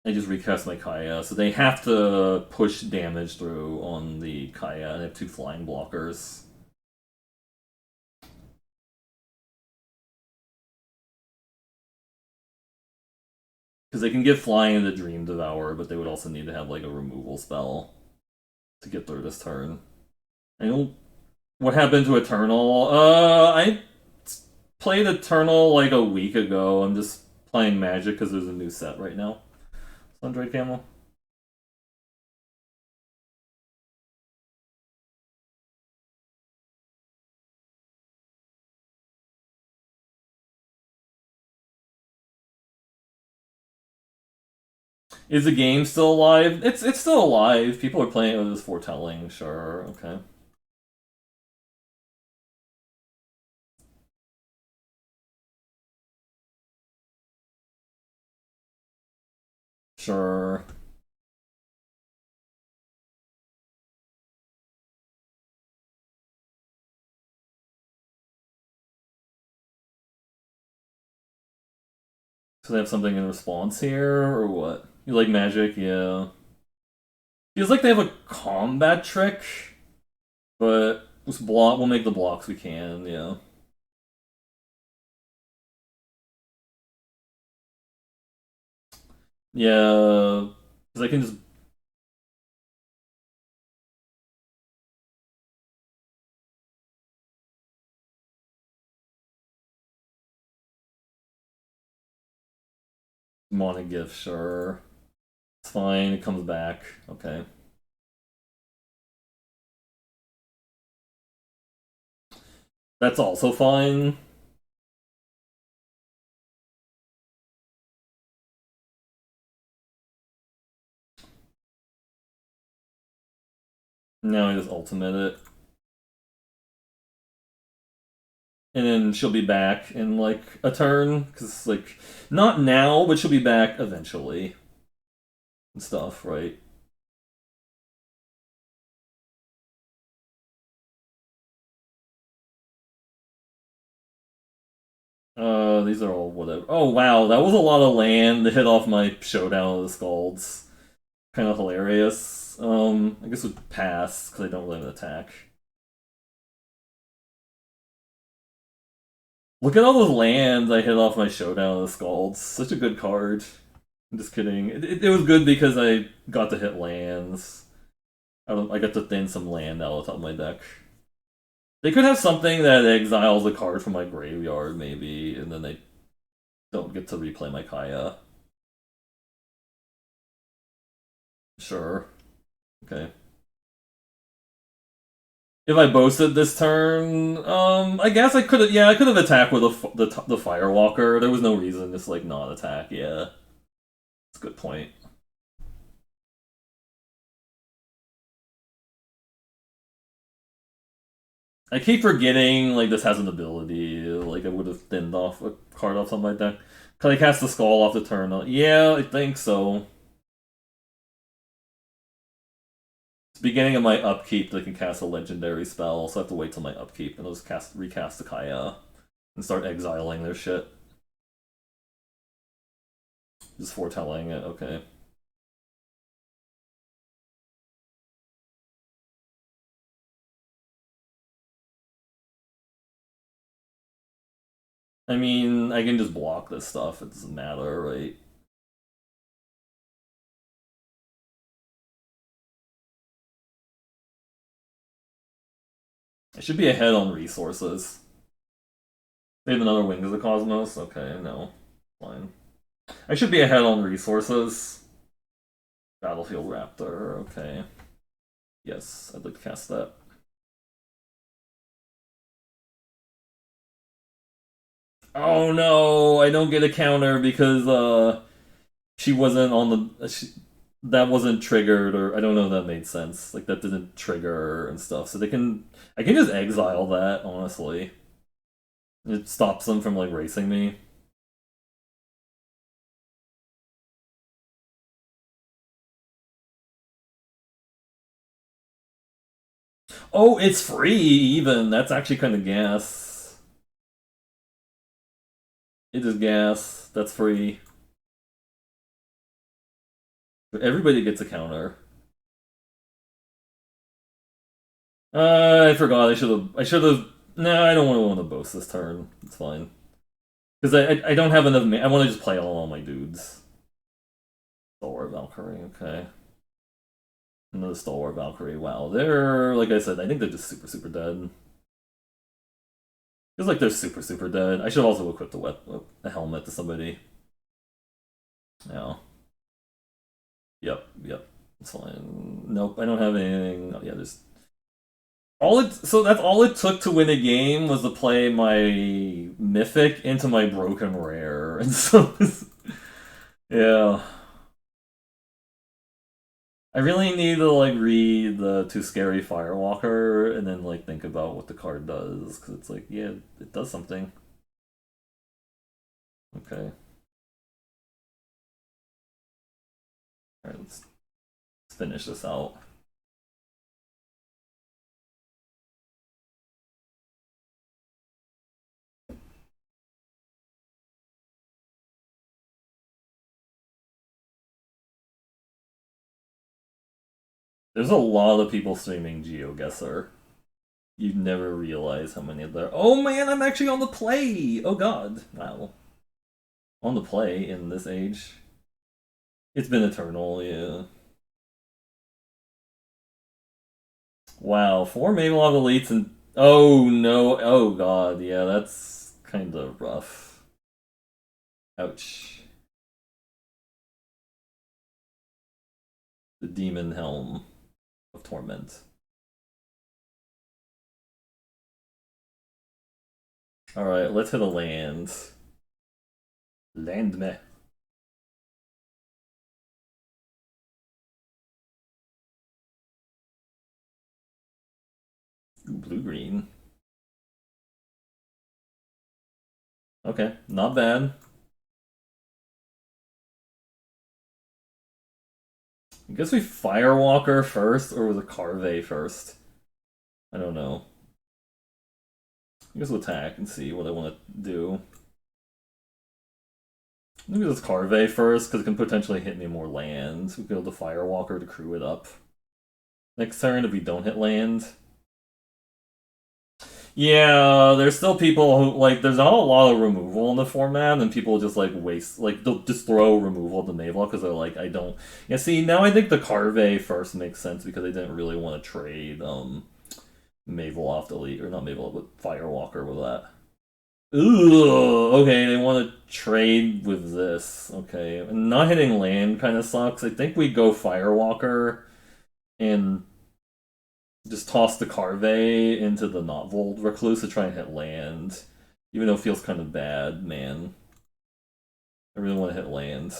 I just recast my Kaya, so they have to push damage through on the Kaya, and I have 2 flying blockers. Because they can give flying into Dream Devourer, but they would also need to have like a removal spell to get through this turn. I don't. What happened to Eternal? I played Eternal like a week ago. I'm just playing Magic because there's a new set right now. Sundray Camel. Is the game still alive? It's still alive. People are playing it with this foretelling. Sure, okay. Sure. So they have something in response here, or what? You like Magic? Yeah. Feels like they have a combat trick, but we'll make the blocks we can. Yeah. Yeah. Because I can just Mana Gift. Sure. It's fine. It comes back. Okay. That's also fine. Now I just ultimate it. and then she'll be back in like a turn because like not now, but she'll be back eventually and stuff, right? These are all whatever. Oh wow, that was a lot of land to hit off my showdown of the Scalds. Kind of hilarious. I guess would pass because I don't really have an attack. Look at all those lands I hit off my showdown of the Scalds. Such a good card. I'm just kidding. It was good because I got to hit lands. I got to thin some land out of the top of my deck. They could have something that exiles a card from my graveyard, maybe, and then they don't get to replay my Kaya. Sure. Okay. If I boasted this turn, I guess I could have. Yeah, I could have attacked with the Firewalker. There was no reason just like not attack. Yeah, it's a good point. I keep forgetting like this has an ability. Like I would have thinned off a card off something like that. Can I cast the Skull off the turn? Yeah, I think so. It's beginning of my upkeep that I can cast a legendary spell, so I have to wait till my upkeep and I'll just recast the Kaya and start exiling their shit. Just foretelling it, okay. I mean, I can just block this stuff, it doesn't matter, right? I should be ahead on resources. They have another Wings of the Cosmos? Okay, no. Fine. I should be ahead on resources. Battlefield Raptor, okay. Yes, I'd like to cast that. Oh no, I don't get a counter because she wasn't on the that wasn't triggered, or I don't know if that made sense. Like that didn't trigger and stuff. So I can just exile that, honestly. It stops them from like racing me. Oh, it's free even. That's actually kind of gas. It is gas. That's free. But everybody gets a counter. I forgot. I should have. No, I don't want to boast this turn. It's fine because I don't have enough. I want to just play all my dudes. Stalwart Valkyrie. Okay. Another Stalwart Valkyrie. Wow, they're like I said. I think they're just super dead. Feels like they're super dead. I should also equip a helmet to somebody. Yeah. Yep. It's fine. Nope, I don't have anything. Oh, yeah, there's all it. So that's all it took to win a game was to play my mythic into my broken rare, and so yeah. I really need to like read the Too Scary Firewalker and then like think about what the card does because it's like yeah, it does something. Okay, all right, let's finish this out. There's a lot of people streaming GeoGuessr. You'd never realize how many of there. Oh man, I'm actually on the play. Oh god, wow, on the play in this age. It's been eternal, yeah. Wow, four Maybelline elites and oh no, oh god, yeah, that's kind of rough. Ouch. The Demon Helm of Torment. All right, let's hit a land. Land me. Blue green. Okay, not bad. I guess we Firewalker first, or was it Carve first? I don't know. I guess we'll attack and see what I want to do. Maybe let's Carve first, because it can potentially hit me more lands. We can go to Firewalker to crew it up. Next turn, if we don't hit land. Yeah, there's still people who, like, there's not a lot of removal in the format, and people just, like, waste, like, they'll just throw removal at the Mavela because they're like, I don't. Yeah, see, now I think the Carve first makes sense because they didn't really want to trade, Mavela Elite, or not Mavela, but Firewalker with that. Ooh, okay, they want to trade with this. Okay, and not hitting land kind of sucks. I think we go Firewalker and just toss the Carve into the not Vold Recluse to try and hit land. Even though it feels kind of bad, man. I really want to hit land.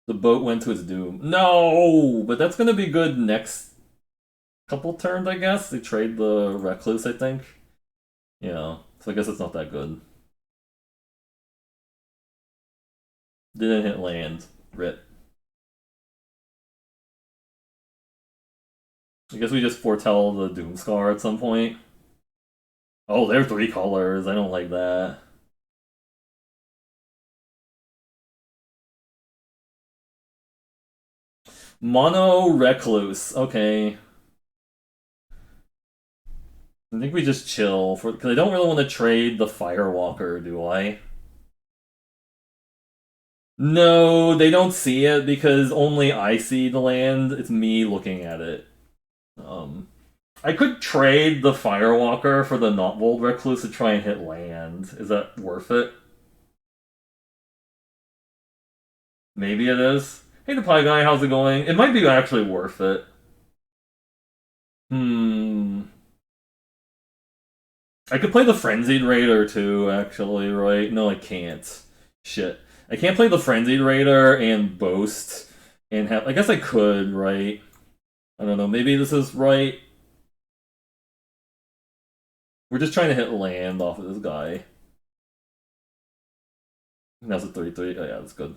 The boat went to its doom. No! But that's gonna be good next couple turns, I guess. They trade the Recluse, I think. Yeah, so I guess it's not that good. Didn't hit land. Rip. I guess we just foretell the Doomscar at some point. Oh, they're 3 colors. I don't like that. Mono Recluse. Okay. I think we just chill for because I don't really want to trade the Firewalker, do I? No, they don't see it because only I see the land. It's me looking at it. Um, I could trade the Firewalker for the Not Bold Recluse to try and hit land. Is that worth it? Maybe it is. Hey, the Pie Guy, how's it going? It might be actually worth it. Hmm. I could play the Frenzied Raider too, actually, right? No, I can't. Shit. I can't play the Frenzied Raider and Boast and have. I guess I could, right? I don't know. Maybe this is right. We're just trying to hit land off of this guy. That's a 3-3. Oh, yeah, that's good.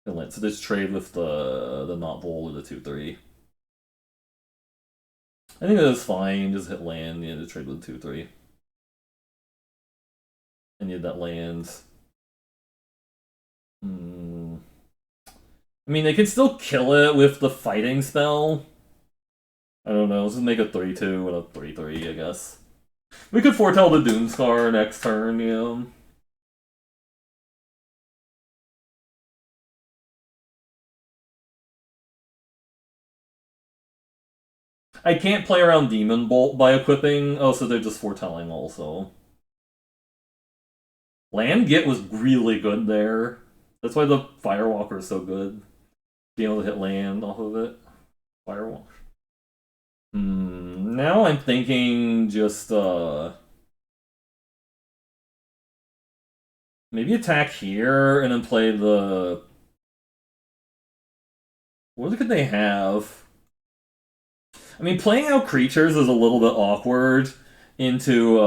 So just trade with the not bold or the 2-3. I think that's fine. Just hit land. Yeah, just trade with the 2-3. I need that land. Hmm. I mean, they can still kill it with the fighting spell. I don't know. Let's just make a 3-2 and a 3-3, I guess. We could foretell the Doomscar next turn, you know. I can't play around Demon Bolt by equipping. Oh, so they're just foretelling also. Land Get was really good there. That's why the Firewalker is so good. Being able to hit land off of it. Firewalker. Now I'm thinking just maybe attack here and then play the. What could they have? I mean, playing out creatures is a little bit awkward into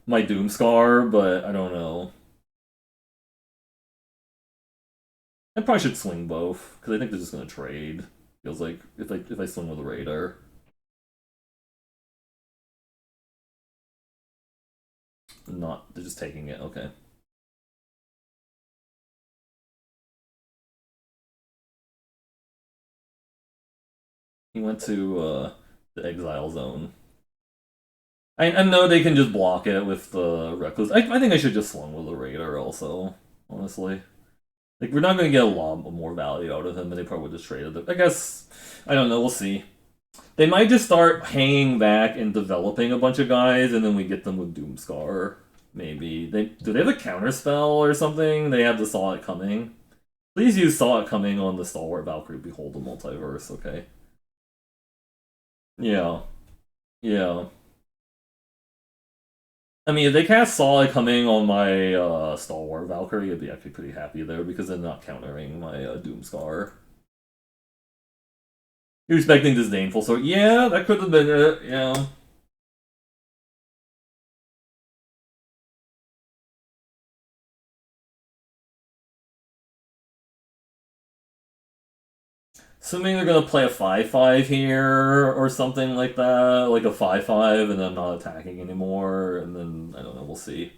my Doomscar, but I don't know. I probably should swing both because I think they're just gonna trade. Feels like if I swing with a Raider, not they're just taking it. Okay. He went to the Exile Zone. I know they can just block it with the Recluse. I think I should just swing with the Raider also, honestly. Like, we're not going to get a lot more value out of him, and they probably would just traded it. I guess, I don't know, we'll see. They might just start hanging back and developing a bunch of guys, and then we get them with Doomscar. Maybe. Do they have a counterspell or something? They have the Saw It Coming. Please use Saw It Coming on the Stalwart Valkyrie Behold the Multiverse, okay? Yeah. Yeah. I mean, if they cast Saw It Coming on my Stalwart Valkyrie, I'd be actually pretty happy there because they're not countering my Doomscar. You're expecting disdainful, so yeah, that could have been it, yeah. Assuming they're gonna play a 5-5 here or something like that, like a 5-5, and I'm not attacking anymore, and then I don't know, we'll see.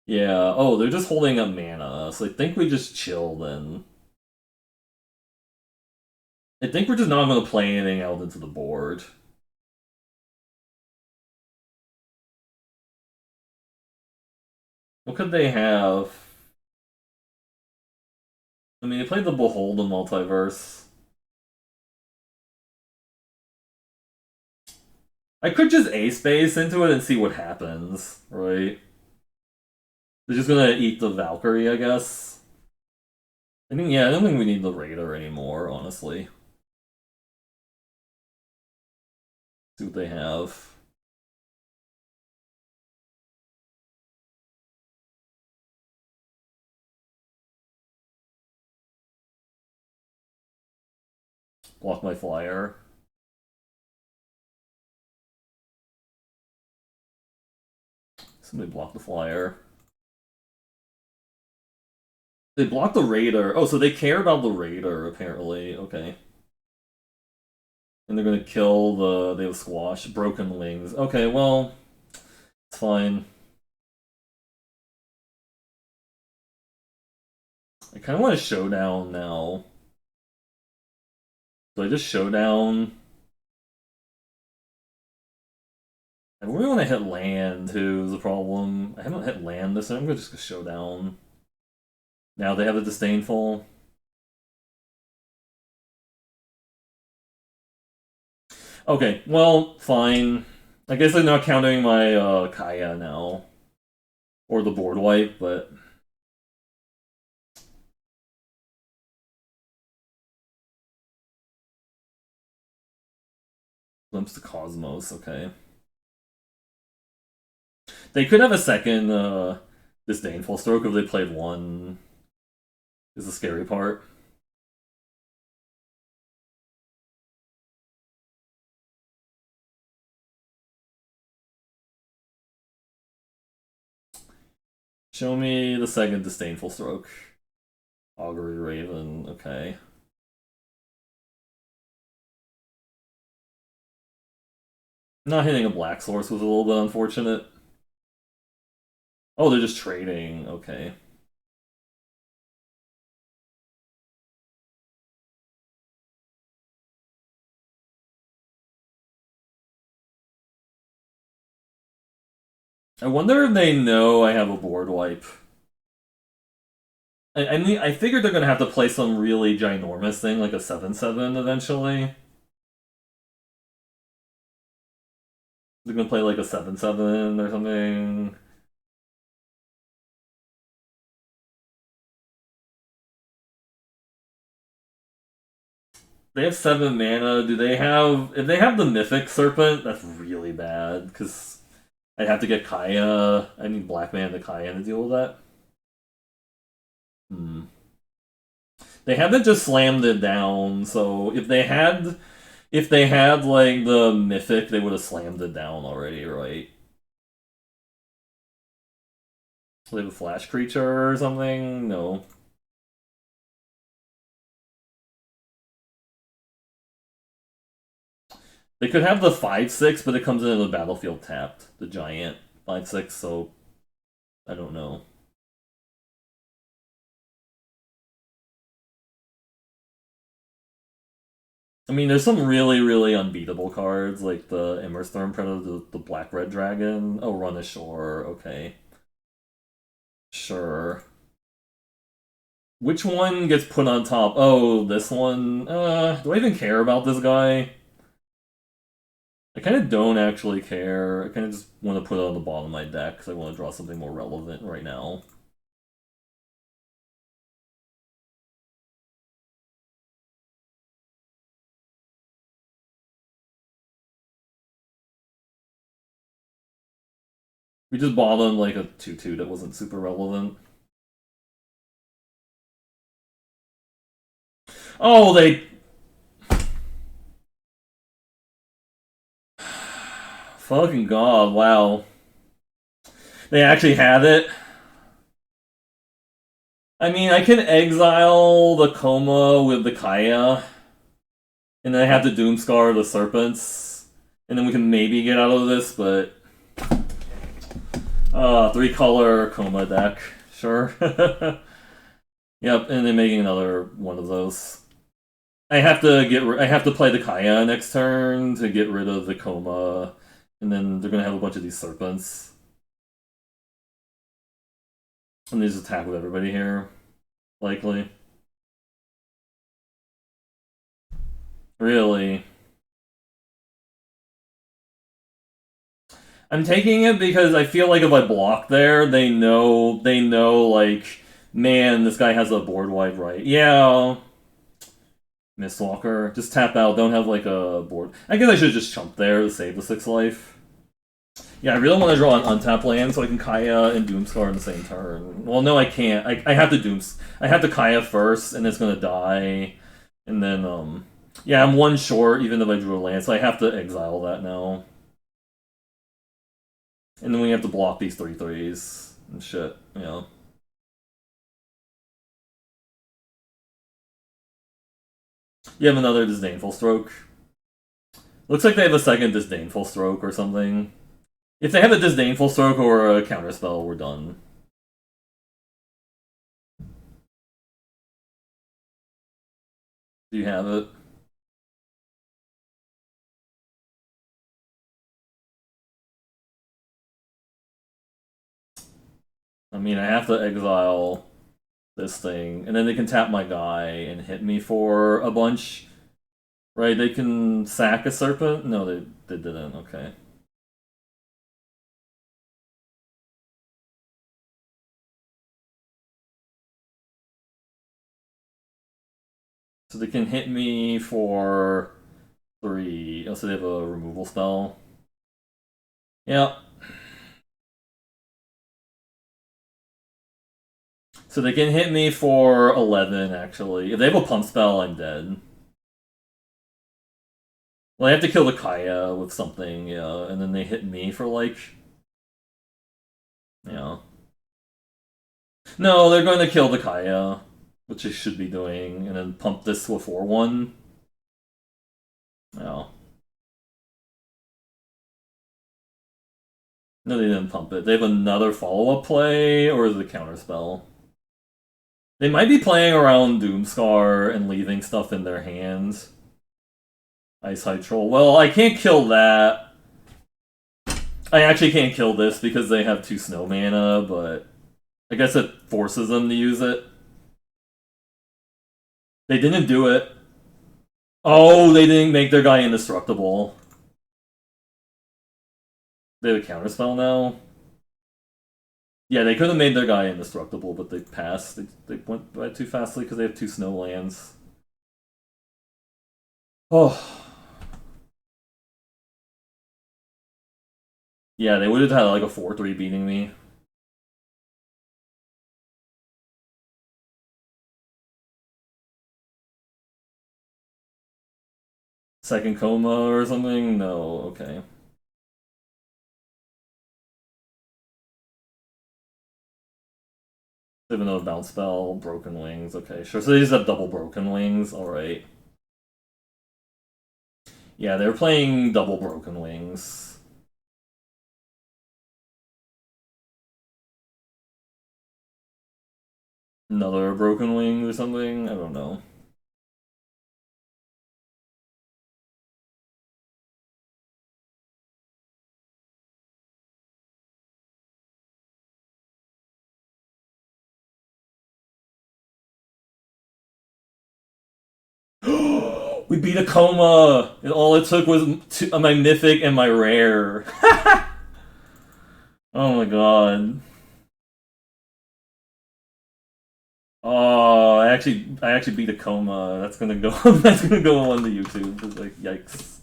Yeah, oh, they're just holding up mana, so I think we just chill then. I think we're just not gonna play anything out into the board. What could they have? I mean, they played the Beholden Multiverse. I could just A-Space into it and see what happens, right? They're just gonna eat the Valkyrie, I guess. I mean, yeah, I don't think we need the Raider anymore, honestly. See what they have. Block my flyer. Somebody block the flyer. They block the Raider. Oh, so they care about the Raider, apparently. Okay. And they're gonna kill the... They have Squash. Broken Wings. Okay, well... It's fine. I kind of want to Showdown now. Do I just Showdown? I really want to hit land, too, is the problem. I haven't hit land this time. I'm gonna just go Showdown. Now they have the Disdainful. Okay, well, fine. I guess I'm not counting my Kaya now. Or the board wipe, but... Glimpse to Cosmos, okay. They could have a second Disdainful Stroke if they played one, is the scary part. Show me the second Disdainful Stroke. Augury Raven, okay. Not hitting a black source was a little bit unfortunate. Oh, they're just trading, okay. I wonder if they know I have a board wipe. I mean, I figured they're gonna have to play some really ginormous thing, like a 7/7 eventually. They're gonna play like a 7/7 or something. They have 7 mana. Do they have... If they have the Mythic Serpent, that's really bad, because I'd have to get Kaya. I need black mana to Kaya to deal with that. Hmm. They haven't just slammed it down, so if they had... If they had, like, the Mythic, they would have slammed it down already, right? They have a Flash Creature or something? No. They could have the 5/6, but it comes into the battlefield tapped. The giant 5/6, so I don't know. I mean, there's some really, really unbeatable cards, like the Immerstorm Predator, the Black-Red Dragon. Oh, Run Ashore, okay. Sure. Which one gets put on top? Oh, this one? Do I even care about this guy? I kind of don't actually care. I kind of just want to put it on the bottom of my deck, because I want to draw something more relevant right now. We just bought him like a 2/2 that wasn't super relevant. Oh, they... Fucking god, wow. They actually had it. I mean, I can exile the Coma with the Kaya, and then I have to Doomscar the Serpents, and then we can maybe get out of this, but... 3-color Coma deck. Sure. Yep, and then making another one of those. I have to play the Kaya next turn to get rid of the Coma, and then they're gonna have a bunch of these Serpents. And they just attack with everybody here. Likely. Really? I'm taking it because I feel like if I block there, they know, like, man, this guy has a board-wide right. Yeah. Mistwalker. Just tap out, don't have, like, a board. I guess I should just chump there to save the 6 life. Yeah, I really want to draw an untapped land so I can Kaya and Doomscar in the same turn. Well, no, I can't. I have to I have to Kaya first, and it's gonna die. And then, yeah, I'm 1 short, even if I drew a land, so I have to exile that now. And then we have to block these 3/3s and shit, you know. You have another Disdainful Stroke. Looks like they have a second Disdainful Stroke or something. If they have a Disdainful Stroke or a Counterspell, we're done. Do you have it? I mean, I have to exile this thing, and then they can tap my guy and hit me for a bunch. Right, they can sack a Serpent? No, they didn't, okay. So they can hit me for 3. Also, they have a removal spell. Yeah. So they can hit me for 11, actually. If they have a pump spell, I'm dead. Well, I have to kill the Kaya with something, yeah, and then they hit me for, like... Yeah. No, they're going to kill the Kaya, which they should be doing, and then pump this to a 4/1. Yeah. No, they didn't pump it. They have another follow-up play, or is it a counterspell? They might be playing around Doomscar and leaving stuff in their hands. Ice High Troll. Well, I can't kill that. I actually can't kill this because they have 2 snow mana, but I guess it forces them to use it. They didn't do it. Oh, they didn't make their guy indestructible. They have a counterspell now. Yeah, they could have made their guy indestructible, but they passed. They went by too fastly because they have 2 snow lands. Oh. Yeah, they would have had like a 4/3 beating me. Second Coma or something? No, okay. They have another bounce spell, Broken Wings, okay, sure. So they just have double Broken Wings, alright. Yeah, they're playing double Broken Wings. Another Broken Wing or something? I don't know. We beat a Coma! And all it took was my Mythic and my Rare. Oh my god. Oh, I actually beat a Coma. That's gonna go. That's gonna go on the YouTube. It's like, yikes.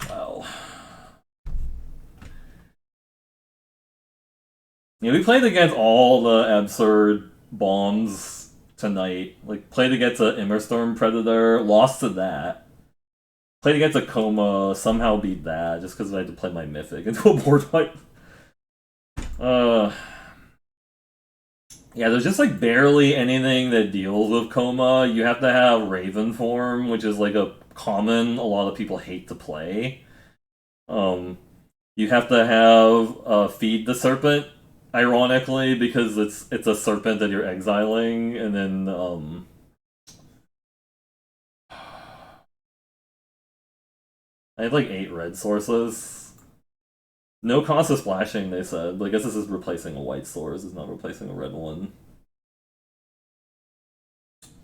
Wow. Yeah, we played against all the absurd bombs tonight. Like, played against an Immerstorm Predator, lost to that. Played against a Coma, somehow beat that, just because I had to play my Mythic into a board fight. Yeah, there's just like barely anything that deals with Coma. You have to have Raven form, which is like a common a lot of people hate to play. Um, you have to have Feed the Serpent, ironically, because it's a serpent that you're exiling, and then I have like 8 red sources. No cost of splashing, they said. But I guess this is replacing a white source, it's not replacing a red one.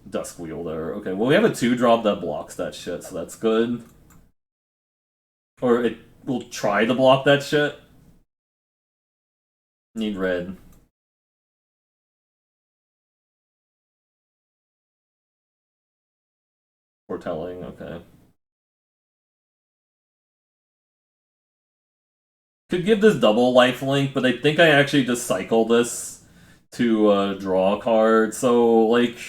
Dusk Wielder. Okay, well we have a 2-drop that blocks that shit, so that's good. Or it will try to block that shit. Need red. Foretelling, okay. Could give this double lifelink, but I think I actually just cycle this to draw a card. So, like,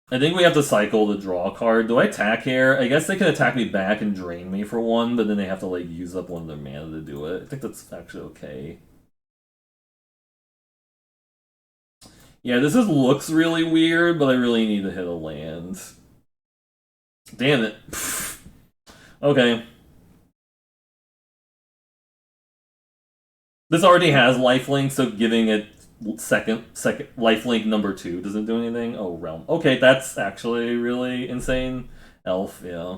I think we have to cycle to draw a card. Do I attack here? I guess they can attack me back and drain me for 1, but then they have to, like, use up one of their mana to do it. I think that's actually okay. Yeah, this looks really weird, but I really need to hit a land. Damn it. Okay. This already has lifelink, so giving it second lifelink number 2 doesn't do anything. Oh, realm. Okay, that's actually really insane. Elf, yeah.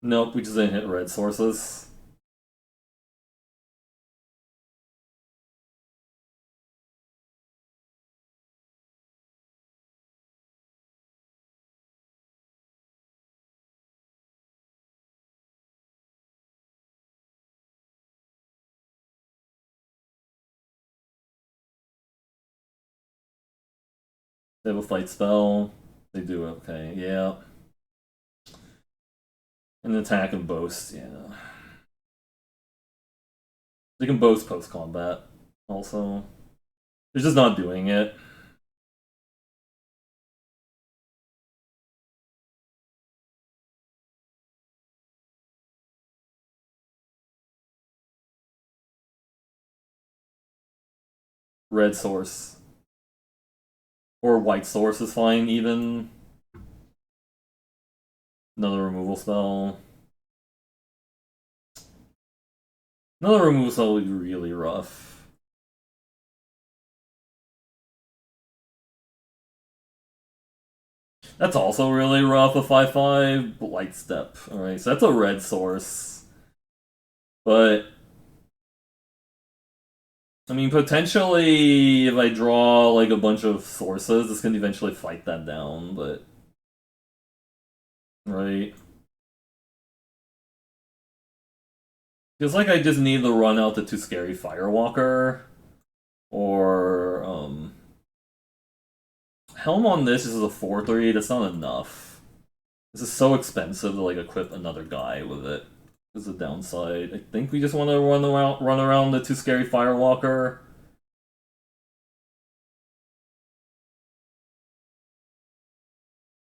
Nope, we just didn't hit red sources. They have a fight spell. They do, okay, yeah. An attack and boast, yeah. They can boast post-combat, also. They're just not doing it. Red source. Or white source is fine, even. Another removal spell. Another removal spell would be really rough. That's also really rough, a 5/5. Light Step. Alright, so that's a red source. But I mean, potentially, if I draw like a bunch of sources, this can eventually fight that down, but... Right. Feels like I just need to run out the Too Scary Firewalker. Or, Helm on this is a 4/3, that's not enough. This is so expensive to like equip another guy with it. This is a downside. I think we just want to run around the Too Scary Firewalker.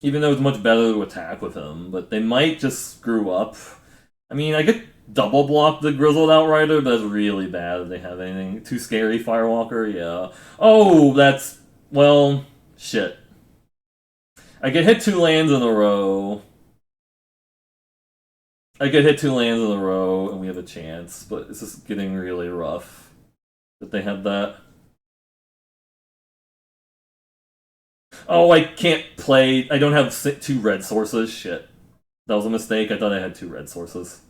Even though it's much better to attack with him, but they might just screw up. I mean, I could double block the Grizzled Outrider, but that's really bad if they have anything. Too Scary Firewalker, yeah. Oh, that's... well, shit. I could hit 2 lands in a row. I could hit 2 lands in a row, and we have a chance, but it's just getting really rough that they have that. Oh, I can't play. I don't have 2 red sources. Shit. That was a mistake. I thought I had 2 red sources.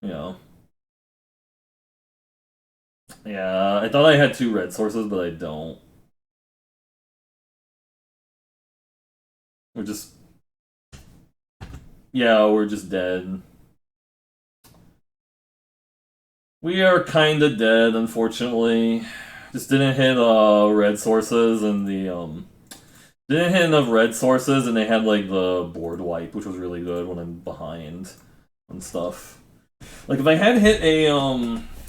Yeah. Yeah, I thought I had 2 red sources, but I don't. We're just... yeah, we're just dead. We are kinda dead, unfortunately. Just didn't hit red sources, and the didn't hit enough red sources, and they had like the board wipe, which was really good when I'm behind and stuff. Like if I had hit a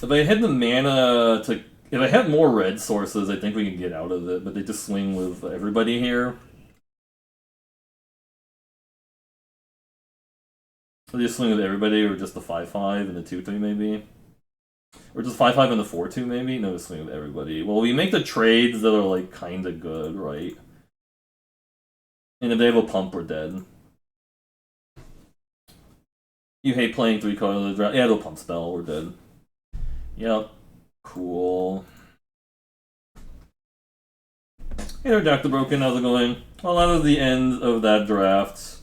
if I had the mana to if I had more red sources, I think we could get out of it. But they just swing with everybody here. They just swing with everybody, or just the 5/5 and the 2/3 maybe, or just 5/5 and the 4/2 maybe. No, swing with everybody. Well, we make the trades that are like kind of good, right? And if they have a pump, we're dead. You hate playing 3 colors. Yeah, they'll pump spell. We're dead. Yep. Cool. Hey there, Dr. Broken. How's it going? Well, that was the end of that draft.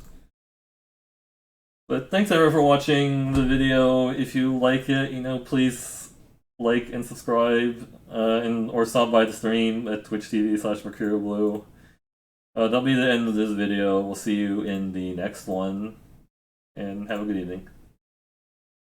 But thanks everyone for watching the video. If you like it, please like and subscribe, or stop by the stream at twitch.tv/MercurioBlue. That'll be the end of this video. We'll see you in the next one, and have a good evening.